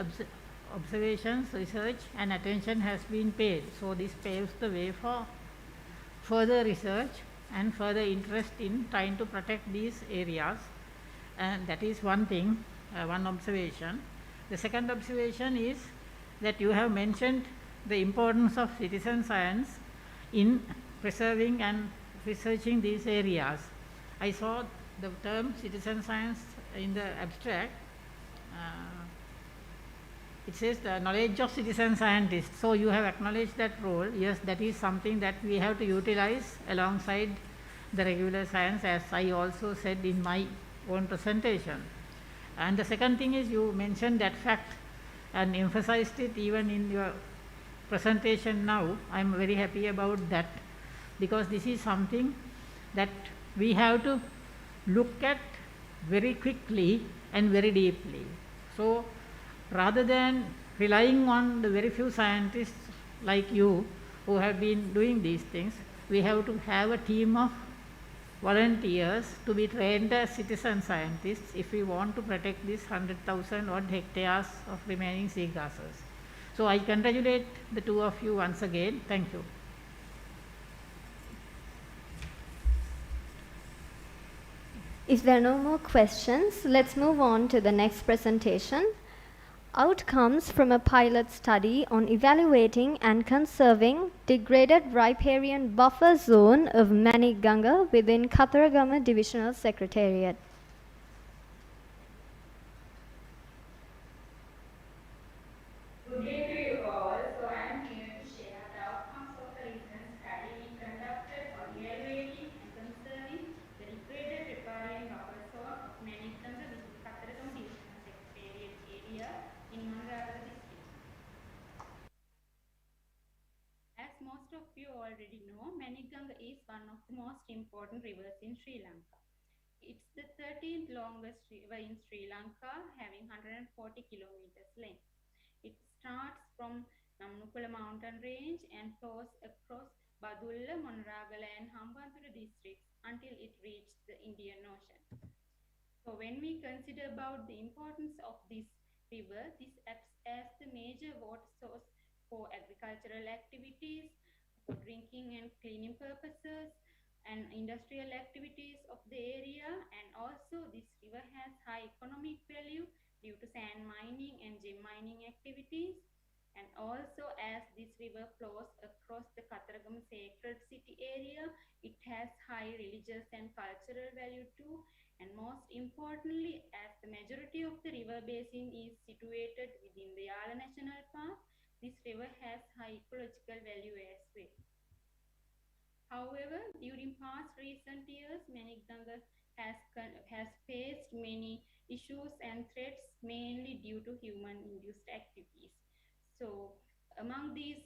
Speaker 1: observations, research and attention has been paid. So this paves the way for further research and further interest in trying to protect these areas, and that is one thing, one observation. The second observation is that you have mentioned the importance of citizen science in preserving and researching these areas. I saw the term citizen science in the abstract. It says the knowledge of citizen scientists. So you have acknowledged that role. Yes, that is something that we have to utilize alongside the regular science, as I also said in my own presentation. And the second thing is, you mentioned that fact and emphasized it even in your presentation now. I am very happy about that, because this is something that we have to look at very quickly and very deeply. So rather than relying on the very few scientists like you who have been doing these things, we have to have a team of volunteers to be trained as citizen scientists if we want to protect these 100,000 odd hectares of remaining seagrasses. So I congratulate the two of you once again. Thank you.
Speaker 2: If there are no more questions, let's move on to the next presentation. Outcomes from a pilot study on evaluating and conserving degraded riparian buffer zone of Manikganga within Katharagama Divisional Secretariat.
Speaker 9: Good day to you all. So I am here to share the outcomes of a recent study we conducted on evaluating and conserving the degraded riparian buffer zone of Manikganga within Katharagama Divisional Secretariat area in Maharashtra district. As most of you already know, Manikganga is one of the most important rivers in Sri Lanka. It's the 13th longest river in Sri Lanka, having 140 kilometers length. It starts from Namnukula mountain range and flows across Badulla, Monragala and Hambantota districts until it reached the Indian Ocean. So when we consider about the importance of this river, this acts as the major water source for agricultural activities, for drinking and cleaning purposes, and industrial activities of the area. And also this river has high economic value due to sand mining and gem mining activities. And also, as this river flows across the Katharagama sacred city area, it has high religious and cultural value too. And most importantly, as the majority of the river basin is situated within the Yala National Park, this river has high ecological value as well. However, during past recent years, Manikganga has faced many issues and threats, mainly due to human-induced activities. So, among these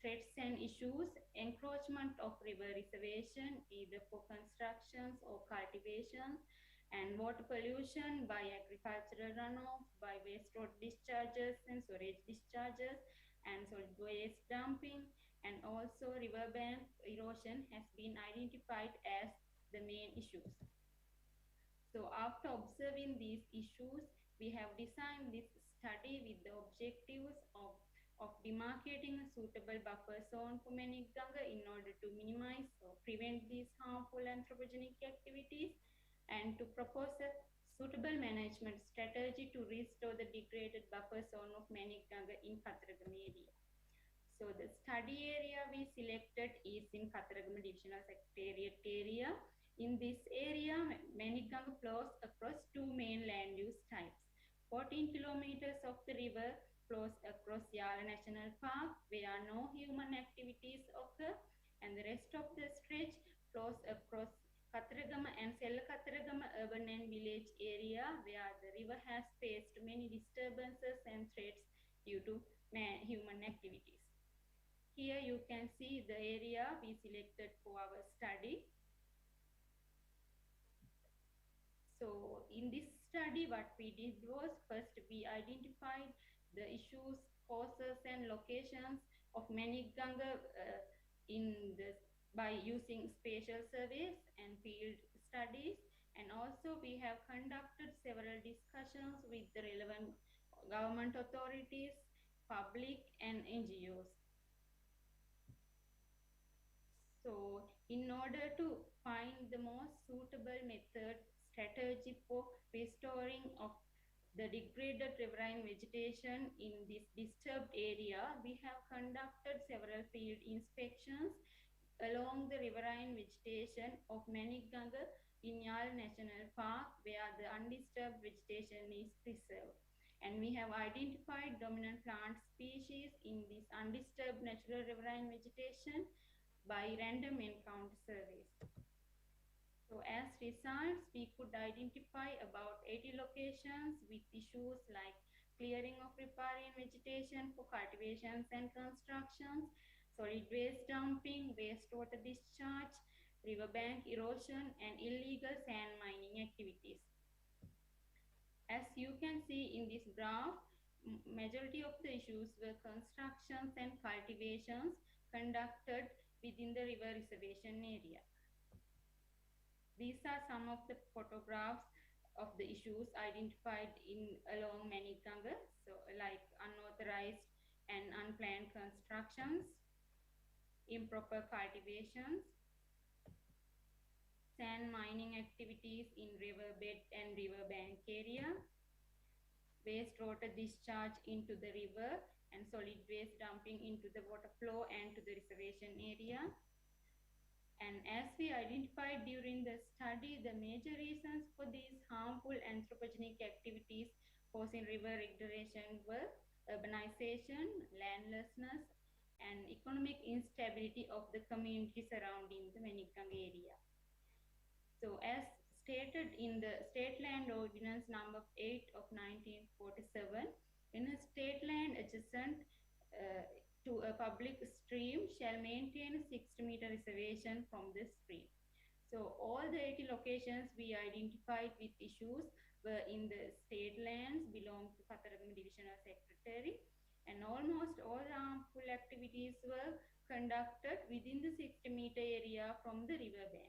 Speaker 9: threats and issues, encroachment of river reservation, either for constructions or cultivation, and water pollution by agricultural runoff, by waste road discharges and sewage discharges, and solid waste dumping, and also riverbank erosion has been identified as the main issues. So after observing these issues, we have designed this study with the objectives of demarcating a suitable buffer zone for Manikganga in order to minimize or prevent these harmful anthropogenic activities, and to propose a suitable management strategy to restore the degraded buffer zone of Manikganga in Katharagama area. So the study area we selected is in Katharagama Divisional Secretariat area. In this area, Manikganga flows across two main land use types. 14 kilometers of the river flows across Yala National Park, where no human activities occur, and the rest of the stretch flows across Katharagama and Sella Katharagama urban and village area, where the river has faced many disturbances and threats due to human activities. Here you can see the area we selected for our study. So in this study, what we did was, first we identified the issues, causes and locations of Manikganga in the by using spatial surveys and field studies. And also we have conducted several discussions with the relevant government authorities, public and NGOs. So in order to find the most suitable method strategy for restoring of the degraded riverine vegetation in this disturbed area, we have conducted several field inspections along the riverine vegetation of Maniganga Inyal National Park, where the undisturbed vegetation is preserved. And we have identified dominant plant species in this undisturbed natural riverine vegetation by random encounter surveys. So as results, we could identify about 80 locations with issues like clearing of riparian vegetation for cultivations and constructions, solid waste dumping, wastewater discharge, riverbank erosion, and illegal sand mining activities. As you can see in this graph, majority of the issues were constructions and cultivations conducted within the river reservation area. These are some of the photographs of the issues identified along Maniganga, so like unauthorized and unplanned constructions, improper cultivations, sand mining activities in riverbed and riverbank area, wastewater discharge into the river and solid waste dumping into the water flow and to the reservation area. And as we identified during the study, the major reasons for these harmful anthropogenic activities causing river degradation were urbanization, landlessness, and economic instability of the community surrounding the Maniganga area. So as stated in the State Land Ordinance number 8 of 1947, in a state land adjacent to a public stream shall maintain a 60-meter reservation from the stream. So all the 80 locations we identified with issues were in the state lands belong to Kataragama Divisional Secretary, and almost all the harmful activities were conducted within the 60-meter area from the river bank.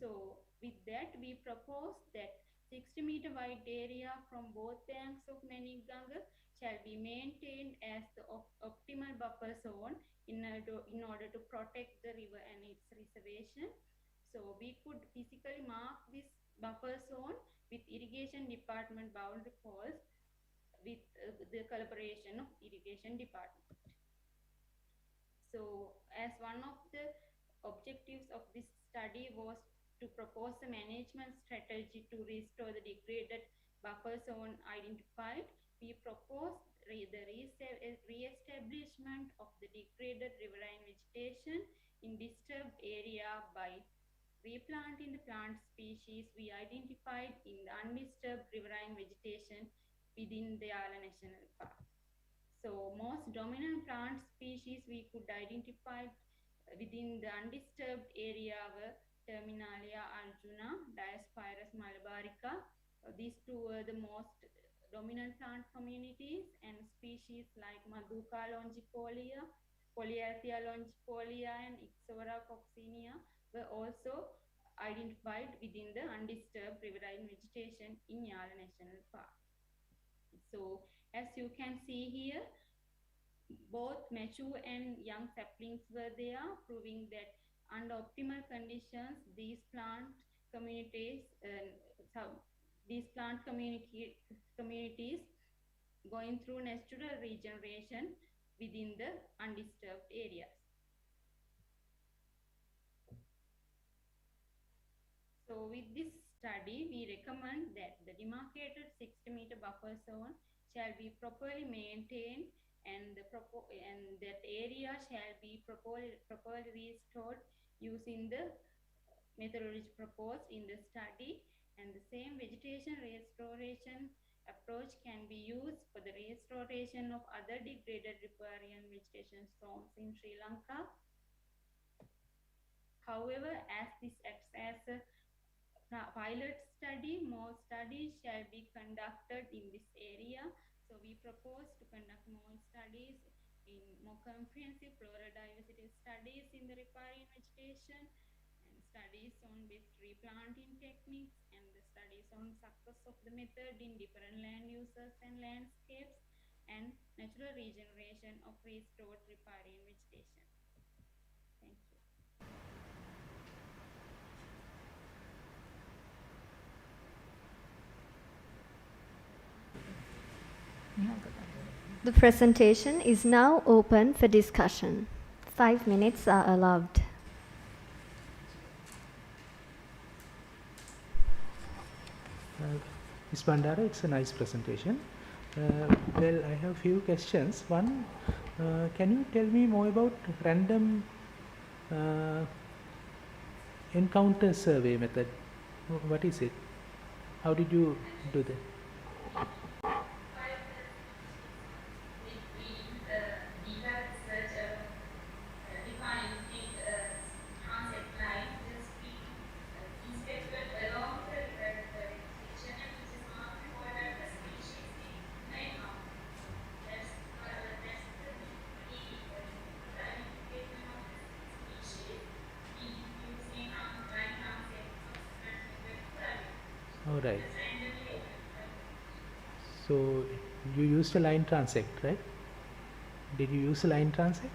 Speaker 9: So with that, we propose that 60-meter wide area from both banks of Maniganga shall be maintained as the optimal buffer zone in order to protect the river and its reservation. So we could physically mark this buffer zone with irrigation department boundary poles with the collaboration of irrigation department. So as one of the objectives of this study was to propose a management strategy to restore the degraded buffer zone identified, we proposed the re-establishment of the degraded riverine vegetation in disturbed area by replanting the plant species we identified in the undisturbed riverine vegetation within the Yala National Park. So most dominant plant species we could identify within the undisturbed area were Terminalia arjuna, Diospyros malabarica. These two were the most dominant plant communities, and species like Maduka longifolia, Polyalthia longifolia, and Ixora coccinea were also identified within the undisturbed riverine vegetation in Yala National Park. So as you can see here, both mature and young saplings were there, proving that under optimal conditions, these plant communities going through natural regeneration within the undisturbed areas. So with this study, we recommend that the demarcated 60-meter buffer zone shall be properly maintained, and that area shall be properly restored using the methodology proposed in the study, and the same vegetation restoration approach can be used for the restoration of other degraded riparian vegetation zones in Sri Lanka. However, as this acts as a pilot study, more studies shall be conducted in this area. So we propose to conduct more studies in more comprehensive floral diversity studies in the riparian vegetation, and studies on best replanting techniques, and the studies on success of the method in different land uses and landscapes, and natural regeneration of restored riparian vegetation. Thank you.
Speaker 2: The presentation is now open for discussion. 5 minutes are allowed.
Speaker 5: Ms. Bandara, it's a nice presentation. Well, I have few questions. One, can you tell me more about random encounter survey method? What is it? How did you do that? All right. So you used a line transect, right? Did you use a line transect?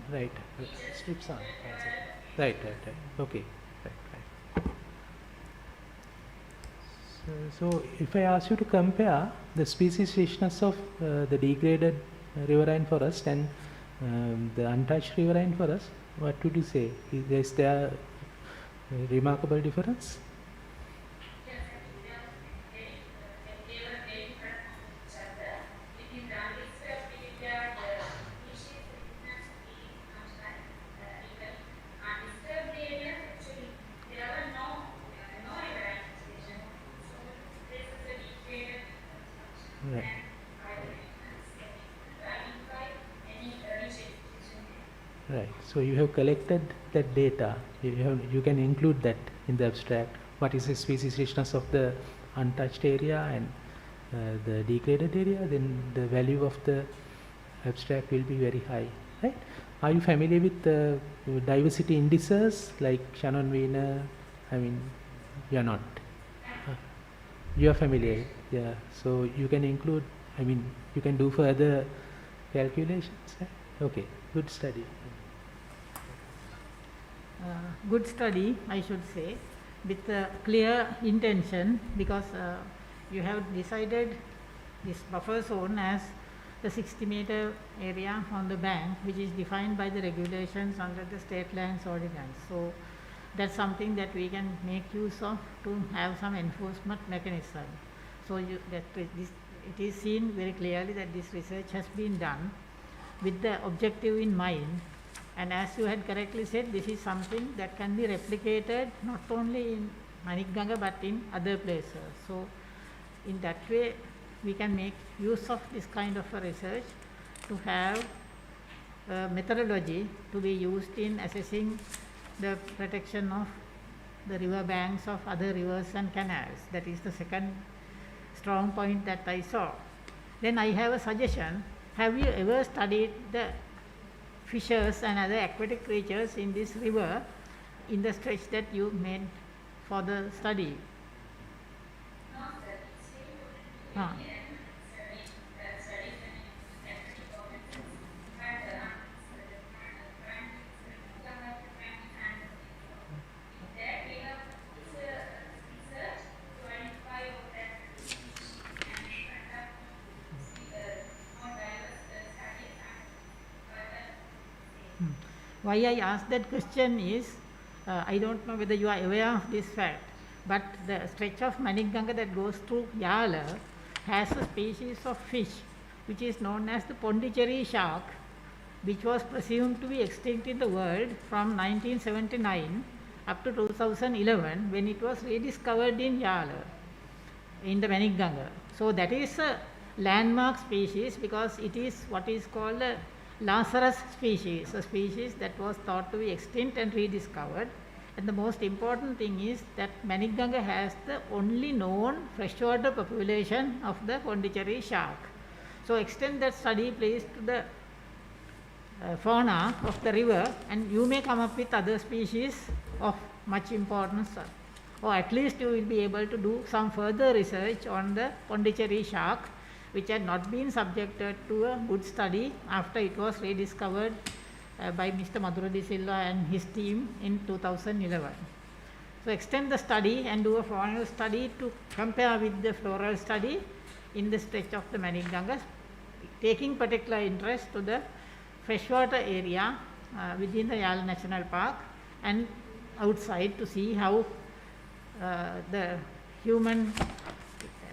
Speaker 5: Right. Strips on transect. Right. Okay. Right. So if I ask you to compare the species richness of the degraded riverine forest and the untouched riverine forest, what would you say? Is there a remarkable difference? Right. Right. So you have collected that data. You can include that in the abstract. What is the species richness of the untouched area and the degraded area? Then the value of the abstract will be very high. Right? Are you familiar with the diversity indices like Shannon Wiener? I mean, you are not. You are familiar. Yeah. So you can include. I mean, you can do further calculations. Right? Okay. Good study.
Speaker 1: Good study, I should say, with a clear intention, because you have decided this buffer zone as the 60-meter area on the bank, which is defined by the regulations under the State Lands Ordinance. So that's something that we can make use of to have some enforcement mechanism. So it is seen very clearly that this research has been done with the objective in mind. And as you had correctly said, this is something that can be replicated not only in Manikganga but in other places. So in that way, we can make use of this kind of a research to have a methodology to be used in assessing the protection of the river banks of other rivers and canals. That is the second strong point that I saw. Then I have a suggestion. Have you ever studied the fishes and other aquatic creatures in this river in the stretch that you made for the study? No, Why I ask that question is, I don't know whether you are aware of this fact, but the stretch of Manikganga that goes through Yala has a species of fish which is known as the Pondicherry shark, which was presumed to be extinct in the world from 1979 up to 2011 when it was rediscovered in Yala, in the Manikganga. So that is a landmark species because it is what is called a Lazarus species, a species that was thought to be extinct and rediscovered. And the most important thing is that Maniganga has the only known freshwater population of the Pondicherry shark. So extend that study please to the fauna of the river, and you may come up with other species of much importance, or at least you will be able to do some further research on the Pondicherry shark, which had not been subjected to a good study after it was rediscovered by Mr. Madhura De Silva and his team in 2011. So extend the study and do a faunal study to compare with the floral study in the stretch of the Maniganga, taking particular interest to the freshwater area within the Yala National Park and outside to see how the human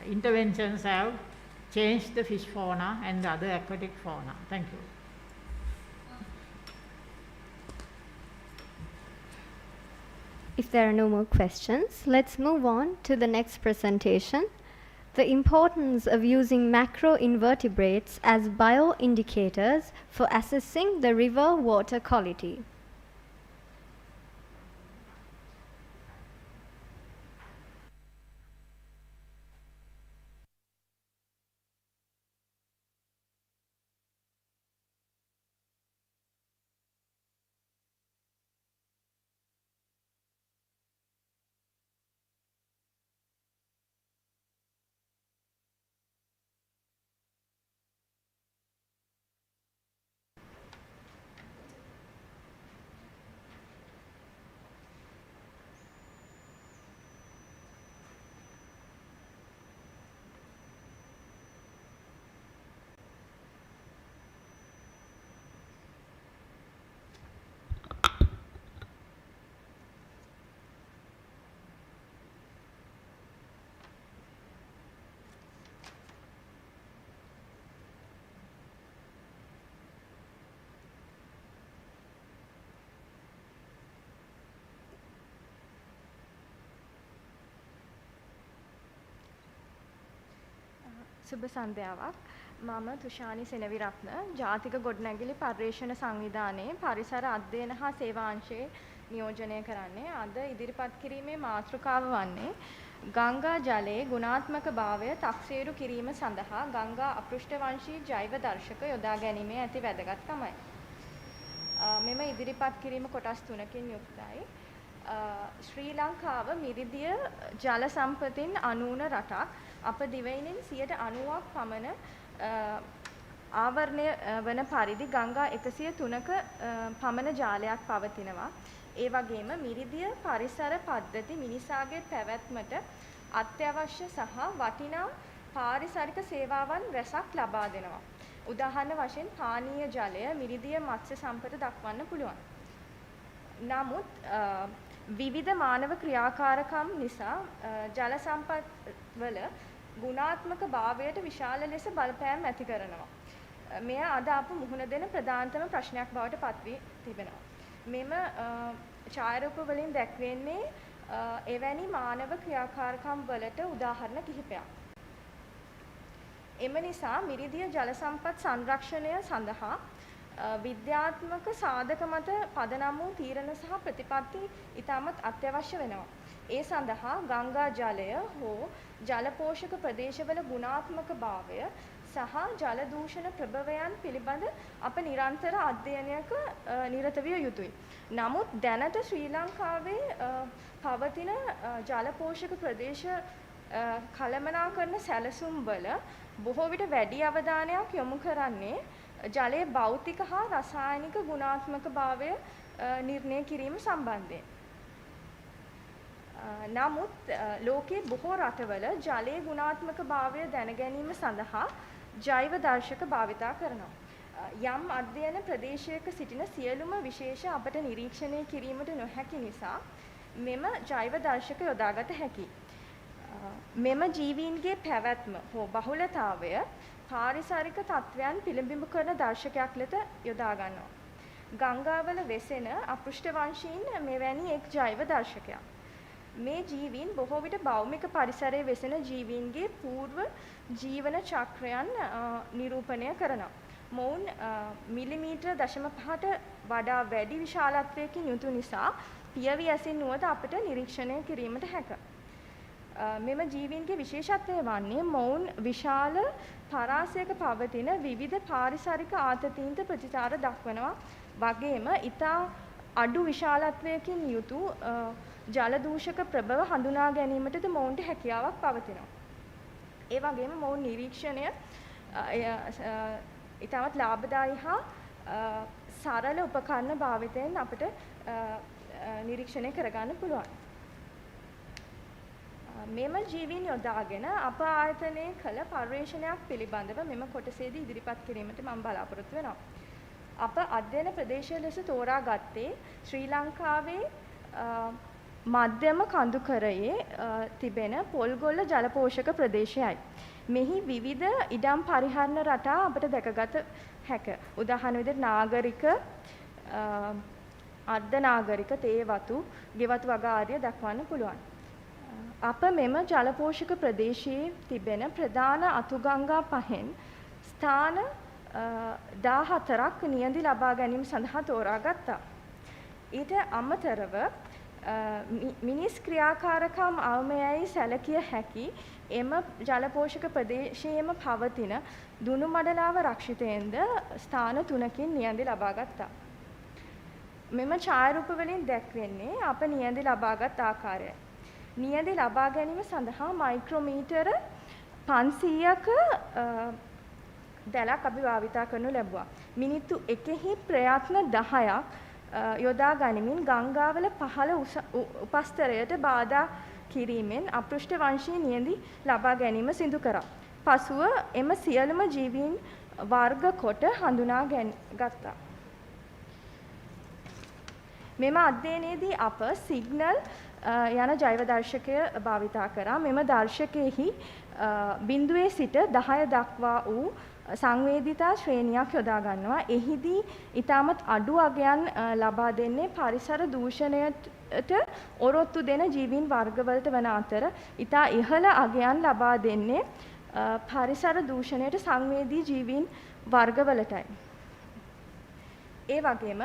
Speaker 1: interventions have changed the fish fauna and the other aquatic fauna. Thank you.
Speaker 2: If there are no more questions, let's move on to the next presentation. The importance of using macroinvertebrates as bioindicators for assessing the river water quality.
Speaker 10: සුබ සන්ධ්‍යාවක්. මම තුෂානි සෙනවිරත්න ජාතික ගොඩනැගිලි පර්යේෂණ සංවිධානයේ පරිසර අධ්‍යයන හා සේවා අංශයේ නියෝජනය කරන්නේ. අද ඉදිරිපත් කිරීමේ මාතෘකාව වන්නේ ගංගා ජලයේ ගුණාත්මක භාවය තක්සේරු කිරීම සඳහා ගංගා අපෘෂ්ඨවංශී ජෛව දර්ශක යොදා ගැනීමේ ඇති වැදගත්කමයි. මෙම ඉදිරිපත් කිරීම කොටස් තුනකින් යුක්තයි. ශ්‍රී ලංකාව මිරිදිය ජල සම්පතින් අනූන රටක්. අප දිවයිනෙන් 90% පමණ ආවරණය වන පරිදි ගංගා 103ක පමණ ජාලයක් පවතිනවා. ඒ වගේම මිරිදිය පරිසර පද්ධති මිනිසාගේ පැවැත්මට අත්‍යවශ්‍ය සහ වටිනා පාරිසරික සේවාවන් රැසක් ලබා දෙනවා. උදාහරණ වශයෙන් පානීය ජලය, මිරිදිය මත්ස්‍ය සම්පත දක්වන්න පුළුවන්. නමුත් විවිධ මානව ක්‍රියාකාරකම් නිසා ජල සම්පත් වල ගුණාත්මක භාවයට විශාල ලෙස බලපෑම් ඇති කරනවා. මෙය අද අප මුහුණ දෙන ප්‍රධානතම ප්‍රශ්නයක් බවට පත් වී තිබෙනවා. මෙම ඡායාරූප වලින් දැක්වෙන්නේ එවැනි මානව ක්‍රියාකාරකම් වලට උදාහරණ කිහිපයක්. එම නිසා මිරිදිය ජල සම්පත් සංරක්ෂණය සඳහා විද්‍යාත්මක සාධක මත පදනම් වූ තීරණ සහ ප්‍රතිපත්ති ඉතාමත් අත්‍යවශ්‍ය වෙනවා. ඒ සඳහා ගංගා ජලය හෝ ජල පෝෂක ප්‍රදේශවල ගුණාත්මක භාවය සහ ජල දූෂණ ප්‍රභවයන් පිළිබඳ අප නිරන්තර අධ්‍යයනයක නිරත විය යුතුයි. නමුත් දැනට ශ්‍රී ලංකාවේ පවතින ජල පෝෂක ප්‍රදේශ කළමනාකරන සැලසුම් වල බොහෝ විට වැඩි අවධානයක් යොමු කරන්නේ ජලයේ භෞතික හා රසායනික ගුණාත්මක භාවය නිර්ණය කිරීම සම්බන්ධයෙන්. නමුත් ලෝකයේ බොහෝ රටවල ජලයේ ගුණාත්මක භාවය දැන ගැනීම සඳහා ජෛව දර්ශක භාවිතා කරනවා. යම් අධ්‍යයන ප්‍රදේශයක සිටින සියලුම විශේෂ අපට නිරීක්ෂණය කිරීමට නොහැකි නිසා මෙම ජෛව දර්ශක යොදාගත හැකියි. මෙම ජීවීන්ගේ පැවැත්ම හෝ බහුලතාවය පාරිසරික තත්වයන් පිළිබිඹු කරන දර්ශකයක් ලෙස යොදා ගන්නවා. ගංගාවල වෙසෙන අපෘෂ්ඨවංශීන් මෙවැනි එක් ජෛව දර්ශකයක්. මේ ජීවීන් බොහෝ විට භෞමික පරිසරයේ වෙසෙන ජීවීන්ගේ పూర్ව ජීවන චක්‍රයන් නිරූපණය කරනවා. මොවුන් මිලිමීටර 0.5ට වඩා වැඩි විශාලත්වයකින් යුතු නිසා පියවි ඇසින් නුවත අපට නිරීක්ෂණය කිරීමට හැක. මෙම ජීවීන්ගේ විශේෂත්වය වන්නේ මොවුන් විශාල පරාසයක පවතින විවිධ පාරිසරික ආතතීන්ට ප්‍රතිචාර දක්වනවා වගේම ඊතා අඩු විශාලත්වයකින් යුතු ජල දූෂක ප්‍රභව හඳුනා ගැනීමටද මොවුන්ට හැකියාවක් පවතිනවා. ඒ වගේම මොවුන් නිරීක්ෂණය ඊටමත් ලාභදායී හා සරල උපකරණ භාවිතයෙන් අපිට නිරීක්ෂණය කරගන්න පුළුවන්. මෙම ජීවීන් යොදාගෙන අප ආයතනයේ කළ පර්යේෂණයක් පිළිබඳව මෙම කොටසේදී ඉදිරිපත් කිරීමට මම බලාපොරොත්තු වෙනවා. අප අධ්‍යයන ප්‍රදේශය ලෙස තෝරාගත්තේ ශ්‍රී ලංකාවේ මධ්‍යම කඳුකරයේ තිබෙන පොල්ගොල්ල ජලපෝෂක ප්‍රදේශයයි. මෙහි විවිධ ඉඩම් පරිහරණ රටා අපට දැකගත හැක. උදාහරණ විදිහට නාගරික, අර්ධ නාගරික, තේ වතු, ගෙවතු වග ආදිය දක්වන්න පුළුවන්. අප මෙම ජලපෝෂක ප්‍රදේශයේ තිබෙන ප්‍රධාන අතුගංගා පහෙන් ස්ථාන 14ක් නියැඳි ලබා ගැනීම සඳහා තෝරාගත්තා. ඊට අමතරව මිනිස් ක්‍රියාකාරකම් අවමයයි සැලකිය හැකි එම ජලපෝෂක ප්‍රදේශයේම පවතින දුනු මඩලාව රක්ෂිතයෙන්ද ස්ථාන 3කින් නියැඳි ලබා ගත්තා. මෙම ඡායාරූප වලින් දැක්වෙන්නේ අප නියැඳි ලබාගත් ආකාරයයි. නියැඳි ලබා ගැනීම සඳහා මයික්‍රෝමීටර 500ක දැලක් අපි භාවිතා කරනු ලැබුවා. මිනිත්තු 1හි ප්‍රයත්න 10ක් යොදා ගනිමින් ගංගාවල පහළ උපස්තරයට බාධා කිරීමෙන් අපෘෂ්ඨ වංශීය නියැඳි ලබා ගැනීම සිදු කරා. පසුව එම සියලුම ජීවීන් වර්ග කොට හඳුනා ගත්තා. මෙම අධ්‍යයනයේදී අප සිග්නල් යන ජෛව දර්ශකය භාවිතා කරා. මෙම දර්ශකයේහි බිඳුවේ සිට 10 දක්වා වූ සංවේදීතා ශ්‍රේණියක් යොදා ගන්නවා. එහිදී ඊටමත් අඩු අගයන් ලබා දෙන්නේ පරිසර දූෂණයට ඔරොත්තු දෙන ජීවීන් වර්ගවලට වන අතර ඊටා ඉහළ අගයන් ලබා දෙන්නේ පරිසර දූෂණයට සංවේදී ජීවීන් වර්ගවලටයි. ඒ වගේම